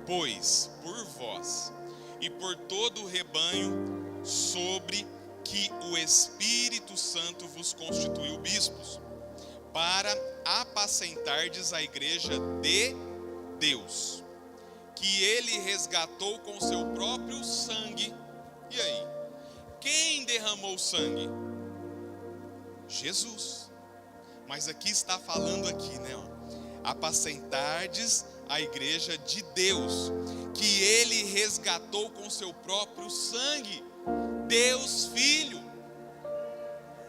pois, por vós e por todo o rebanho sobre que o Espírito Santo vos constituiu bispos, para apacentardes a igreja de Deus, que Ele resgatou com seu próprio sangue. E aí? Quem derramou sangue? Jesus. Mas aqui está falando aqui, né? Apacentardes a igreja de Deus, que Ele resgatou com seu próprio sangue. Deus Filho.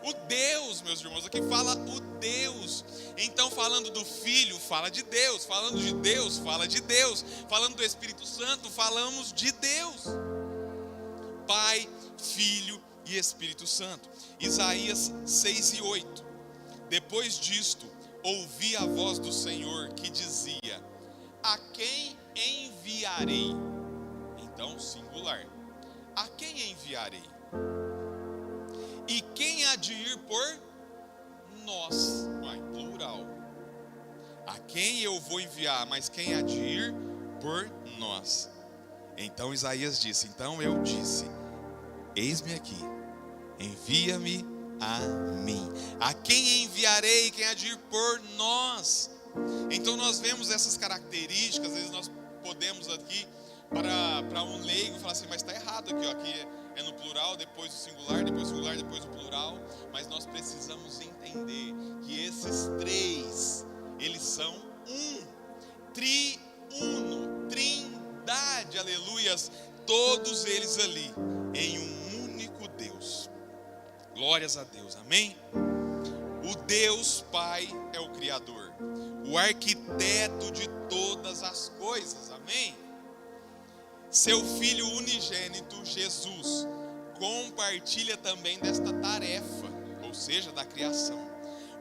O Deus, meus irmãos, aqui fala o Deus. Então, falando do Filho, fala de Deus. Falando de Deus, fala de Deus. Falando do Espírito Santo, falamos de Deus. Pai, Filho e Espírito Santo. Isaías 6:8. Depois disto, ouvi a voz do Senhor que dizia: a quem enviarei? Então, singular. A quem enviarei? E quem há de ir por nós? Plural. A quem eu vou enviar, mas quem há de ir por nós? Então Isaías disse: então eu disse, eis-me aqui, envia-me a mim. A quem enviarei, quem há de ir por nós? Então nós vemos essas características. Às vezes nós podemos aqui, para um leigo, falar assim, mas está errado aqui, ó, aqui é no plural, depois o singular, depois o plural. Mas nós precisamos entender que esses três, eles são um, triuno, trindade, aleluias, todos eles ali, em um único Deus. Glórias a Deus, amém? O Deus Pai é o Criador, o arquiteto de todas as coisas, amém? Seu Filho unigênito, Jesus, compartilha também desta tarefa, ou seja, da criação.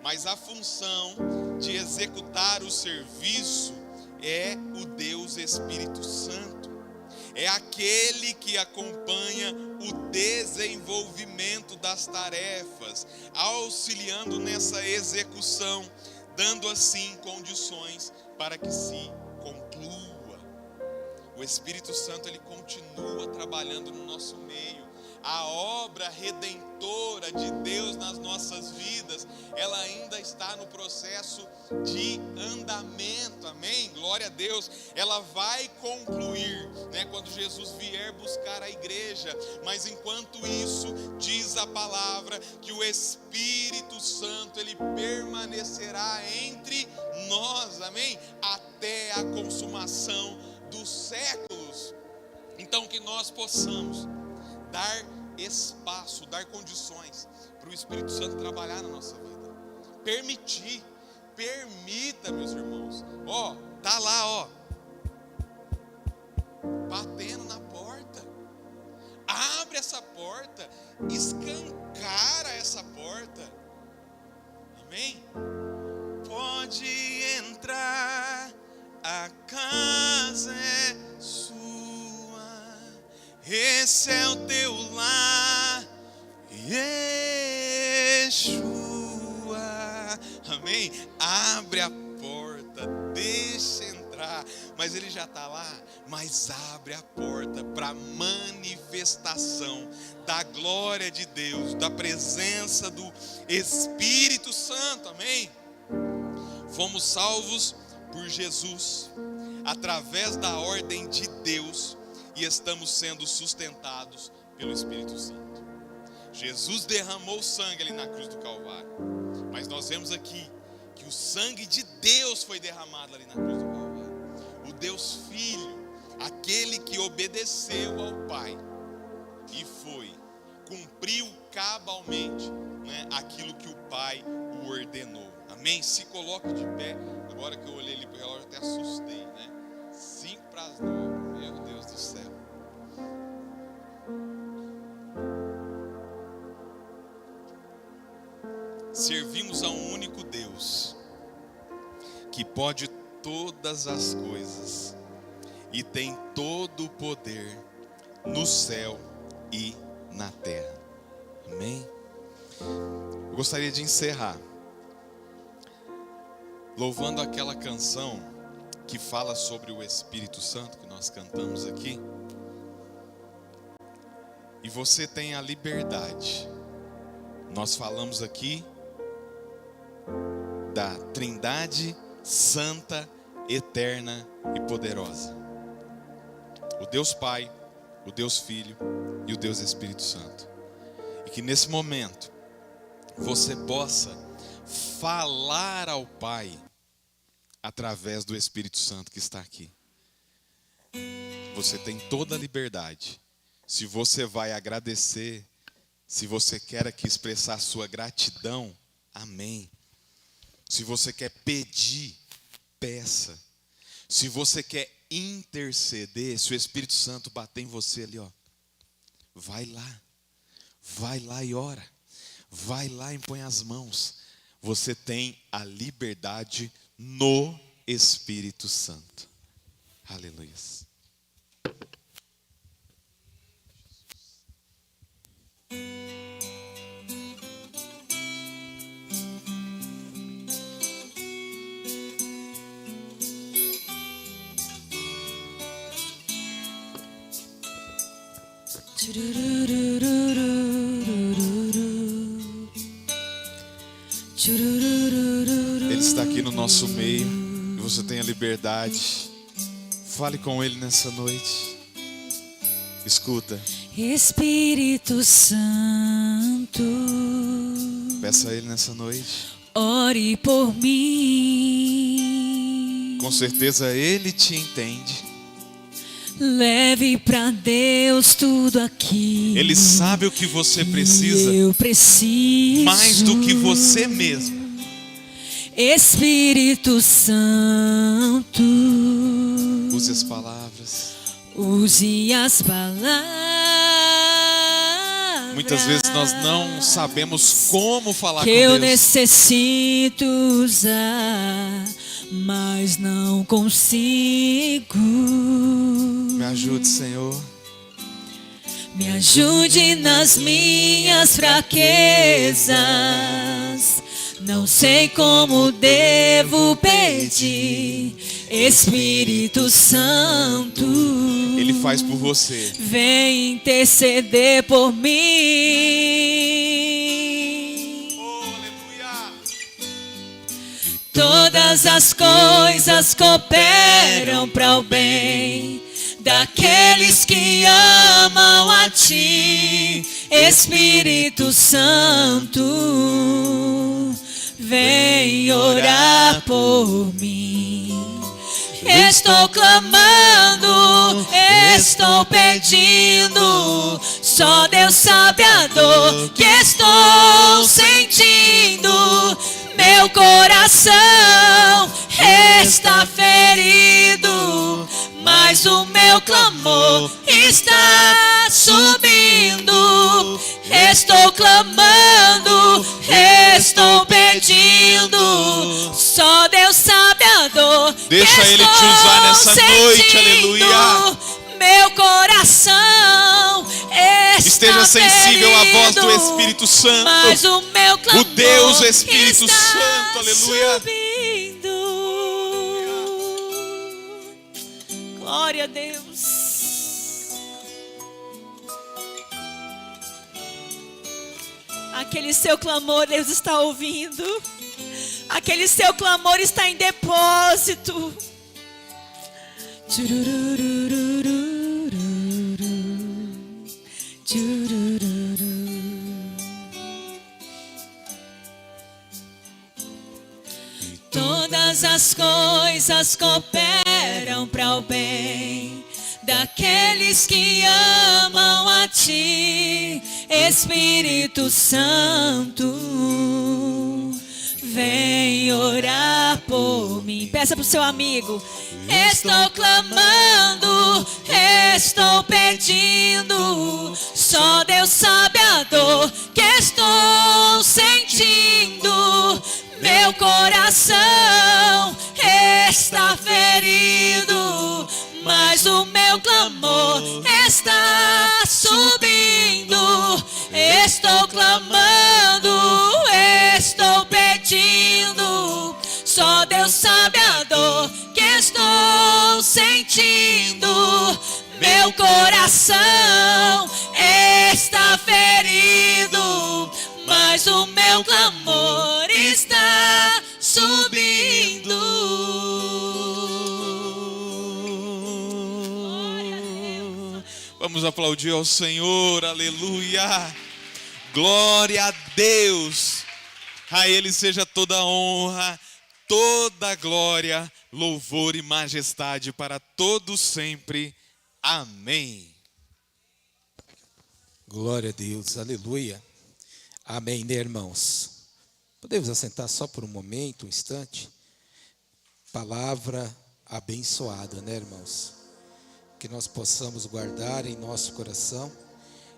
Mas a função de executar o serviço é o Deus Espírito Santo. É aquele que acompanha o desenvolvimento das tarefas, auxiliando nessa execução, dando assim condições para que se conclua. O Espírito Santo, ele continua trabalhando no nosso meio. A obra redentora de Deus nas nossas vidas, ela ainda está no processo de andamento, amém? Glória a Deus. Ela vai concluir, né, quando Jesus vier buscar a igreja. Mas enquanto isso, diz a palavra que o Espírito Santo, ele permanecerá entre nós, amém? Até até a consumação dos séculos. Então que nós possamos dar espaço, dar condições para o Espírito Santo trabalhar na nossa vida. Permita, meus irmãos. Tá lá, batendo na porta. Abre essa porta, escancara essa porta. Amém? Pode entrar, a casa é sua. Esse é o teu lar, Yeshua. Amém? Abre a porta, deixa entrar. Mas ele já está lá. Mas abre a porta para a manifestação da glória de Deus, da presença do Espírito Santo. Amém? Fomos salvos por Jesus, através da ordem de Deus, e estamos sendo sustentados pelo Espírito Santo. Jesus derramou sangue ali na cruz do Calvário, mas nós vemos aqui que o sangue de Deus foi derramado ali na cruz do Calvário. O Deus Filho, aquele que obedeceu ao Pai e cumpriu cabalmente, aquilo que o Pai o ordenou. Amém? Se coloque de pé. Agora que eu olhei ali para o relógio, até assustei, 8:55. Meu Deus do céu. Servimos a um único Deus, que pode todas as coisas e tem todo o poder no céu e na terra. Amém? Eu gostaria de encerrar louvando aquela canção que fala sobre o Espírito Santo, que nós cantamos aqui. E você tem a liberdade. Nós falamos aqui da Trindade Santa, Eterna e Poderosa. O Deus Pai, o Deus Filho e o Deus Espírito Santo. E que nesse momento você possa falar ao Pai através do Espírito Santo que está aqui. Você tem toda a liberdade. Se você vai agradecer, se você quer aqui expressar sua gratidão, amém. Se você quer pedir, peça. Se você quer interceder, se o Espírito Santo bater em você ali, vai lá e ora. Vai lá e põe as mãos. Você tem a liberdade no Espírito Santo. Aleluia. Ele está aqui no nosso meio e você tem a liberdade. Fale com Ele nessa noite. Escuta. Espírito Santo, Peça a Ele nessa noite. ore por mim. Com certeza Ele te entende. Leve pra Deus tudo aqui. Ele sabe o que você precisa. Eu preciso mais do que você mesmo. Espírito Santo, use as palavras. Use as palavras. Muitas vezes nós não sabemos como falar que com eu Deus. necessito usar, mas não consigo. Me ajude, Senhor. Me ajude nas minhas fraquezas. Não sei como devo pedir. Espírito Santo, Ele faz por você. vem interceder por mim. Oh, aleluia. Todas as coisas cooperam para o bem daqueles que amam a Ti, Espírito Santo, vem orar por mim. Estou clamando, estou pedindo. Só Deus sabe a dor que estou sentindo. Meu coração está ferido, mas o meu clamor está subindo. Estou clamando, estou pedindo. Só Deus sabe a dor. Deixa Ele te usar nessa noite, aleluia. Meu coração está Esteja sensível à voz do ferido, Espírito Santo. mas o meu clamor O Deus Espírito está Santo, aleluia. subindo. Glória a Deus. Aquele seu clamor Deus está ouvindo. Aquele seu clamor está em depósito. Todas as coisas cooperam para o bem daqueles que amam a Ti, Espírito Santo. Vem orar por mim. Peça para o seu amigo. Estou clamando, estou pedindo. Só Deus sabe a dor que estou sentindo. Meu coração está ferido, mas o meu clamor está subindo. Estou clamando, estou pedindo. Só Deus sabe a dor que estou sentindo. Meu coração está ferido, mas o meu clamor está subindo. Vamos aplaudir ao Senhor, aleluia. Glória a Deus. A Ele seja toda honra, toda glória, louvor e majestade para todos sempre. Amém. Glória a Deus, aleluia. Amém, né, irmãos? Podemos assentar só por um momento, um instante? Palavra abençoada, né, irmãos? Que nós possamos guardar em nosso coração.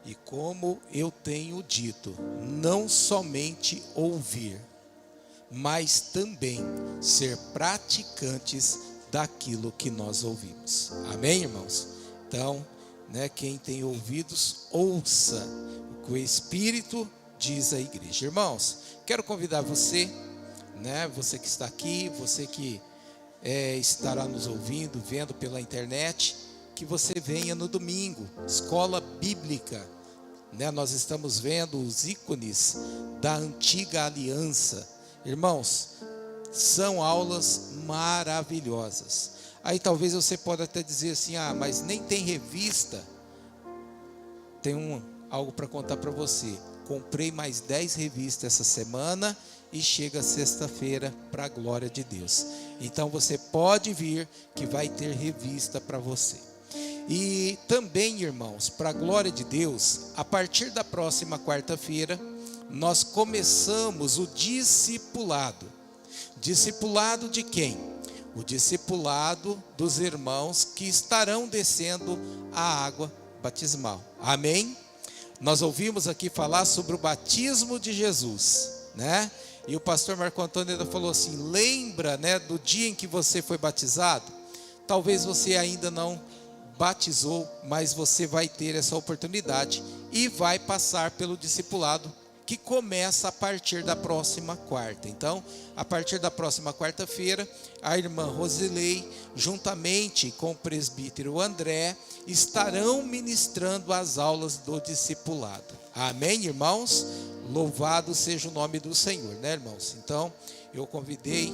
E como eu tenho dito, não somente ouvir, mas também ser praticantes daquilo que nós ouvimos. Amém, irmãos? Então, né, quem tem ouvidos, ouça o que o Espírito diz à igreja. Irmãos, quero convidar você, né, você que está aqui, você que estará nos ouvindo, vendo pela internet, que você venha no domingo, escola bíblica, né? Nós estamos vendo os ícones da antiga aliança. Irmãos, são aulas maravilhosas. Aí talvez você possa até dizer assim, mas nem tem revista. Tem algo para contar para você. Comprei mais 10 revistas essa semana e chega sexta-feira para a glória de Deus. Então você pode vir que vai ter revista para você. E também, irmãos, para a glória de Deus, a partir da próxima quarta-feira, nós começamos o discipulado. Discipulado de quem? O discipulado dos irmãos que estarão descendo a água batismal. Amém? Nós ouvimos aqui falar sobre o batismo de Jesus, né? E o pastor Marco Antônio ainda falou assim, lembra, né, do dia em que você foi batizado? Talvez você ainda não batizou, mas você vai ter essa oportunidade e vai passar pelo discipulado que começa a partir da próxima quarta. Então, a partir da próxima quarta-feira, a irmã Rosilei, juntamente com o presbítero André, estarão ministrando as aulas do discipulado. Amém, irmãos? Louvado seja o nome do Senhor, né, irmãos? Então, eu convidei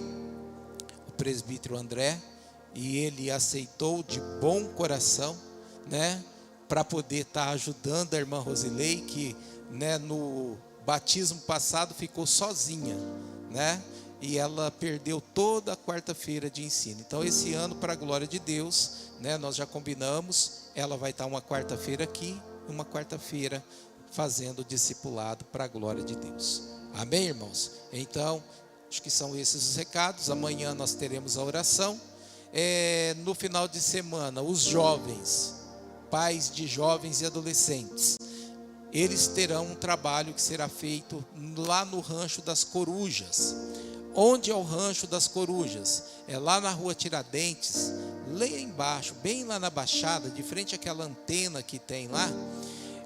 o presbítero André e ele aceitou de bom coração, né, para poder estar ajudando a irmã Rosilei, que, né, no batismo passado ficou sozinha, né? e ela perdeu toda a quarta-feira de ensino. Então esse ano, para a glória de Deus, né, nós já combinamos, ela vai estar uma quarta-feira aqui, uma quarta-feira fazendo o discipulado para a glória de Deus. Amém, irmãos? Então, acho que são esses os recados. Amanhã nós teremos a oração. No final de semana, os jovens, pais de jovens e adolescentes, eles terão um trabalho que será feito lá no Rancho das Corujas. Onde é o Rancho das Corujas? É lá na rua Tiradentes, lá embaixo, bem lá na Baixada, de frente àquela antena que tem lá,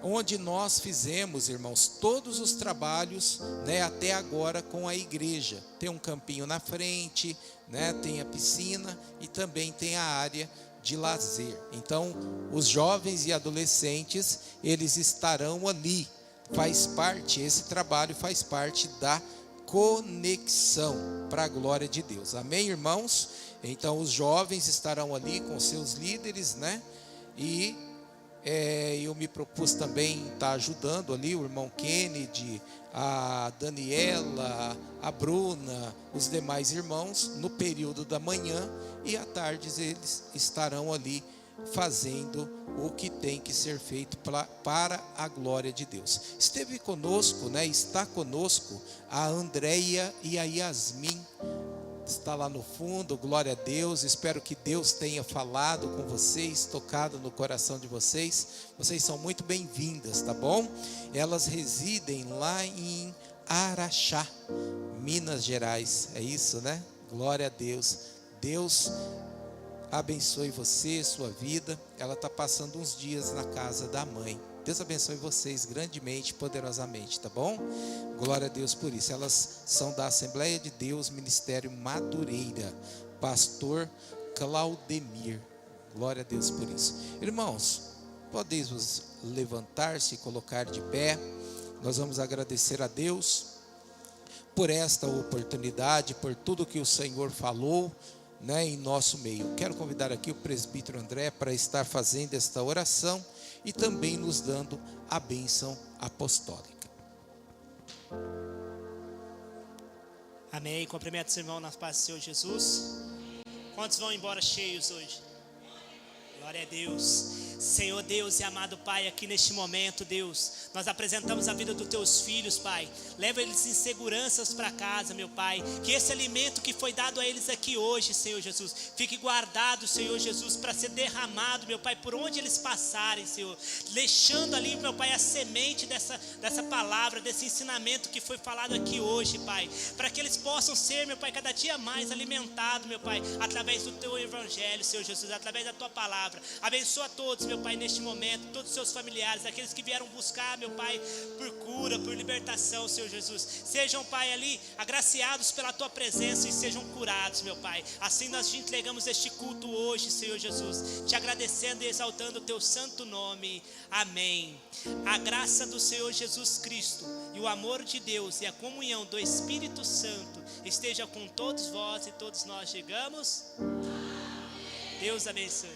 onde nós fizemos, irmãos, todos os trabalhos, né, até agora com a igreja. Tem um campinho na frente, né, tem a piscina e também tem a área de lazer. Então, os jovens e adolescentes, eles estarão ali. Esse trabalho faz parte da conexão para a glória de Deus. Amém, irmãos? Então, os jovens estarão ali com seus líderes, né? E eu me propus também estar ajudando ali o irmão Kennedy, a Daniela, a Bruna, os demais irmãos, no período da manhã, e à tarde eles estarão ali fazendo o que tem que ser feito para a glória de Deus. Esteve conosco, né? Está conosco a Andréia e a Yasmin. Está lá no fundo, glória a Deus. Espero que Deus tenha falado com vocês, tocado no coração de vocês. Vocês são muito bem-vindas, tá bom? Elas residem lá em Araxá, Minas Gerais. É isso, né? Glória a Deus. Deus abençoe você, sua vida. Ela está passando uns dias na casa da mãe. Deus abençoe vocês grandemente, poderosamente, tá bom? Glória a Deus por isso. Elas são da Assembleia de Deus, Ministério Madureira, pastor Claudemir. Glória a Deus por isso. Irmãos, podeis levantar-se e colocar de pé. Nós vamos agradecer a Deus por esta oportunidade, por tudo que o Senhor falou, né, em nosso meio. Quero convidar aqui o presbítero André para estar fazendo esta oração e também nos dando a bênção apostólica. Amém. Cumprimento o irmão na paz do Senhor Jesus. Quantos vão embora cheios hoje? Glória a Deus. Senhor Deus e amado Pai, aqui neste momento, Deus, nós apresentamos a vida dos teus filhos, Pai. Leva eles em seguranças para casa, meu Pai. Que esse alimento que foi dado a eles aqui hoje, Senhor Jesus, fique guardado, Senhor Jesus, para ser derramado, meu Pai, por onde eles passarem, Senhor. Deixando ali, meu Pai, a semente dessa palavra, desse ensinamento que foi falado aqui hoje, Pai. Para que eles possam ser, meu Pai, cada dia mais alimentados, meu Pai, através do teu evangelho, Senhor Jesus, através da tua palavra. Abençoa todos, meu Pai, neste momento, todos os seus familiares, aqueles que vieram buscar, meu Pai, por cura, por libertação, Senhor Jesus. Sejam, Pai, ali agraciados pela tua presença e sejam curados, meu Pai. Assim nós te entregamos este culto hoje, Senhor Jesus, te agradecendo e exaltando o teu santo nome. Amém. A graça do Senhor Jesus Cristo e o amor de Deus e a comunhão do Espírito Santo esteja com todos vós e todos nós. Chegamos. Deus abençoe.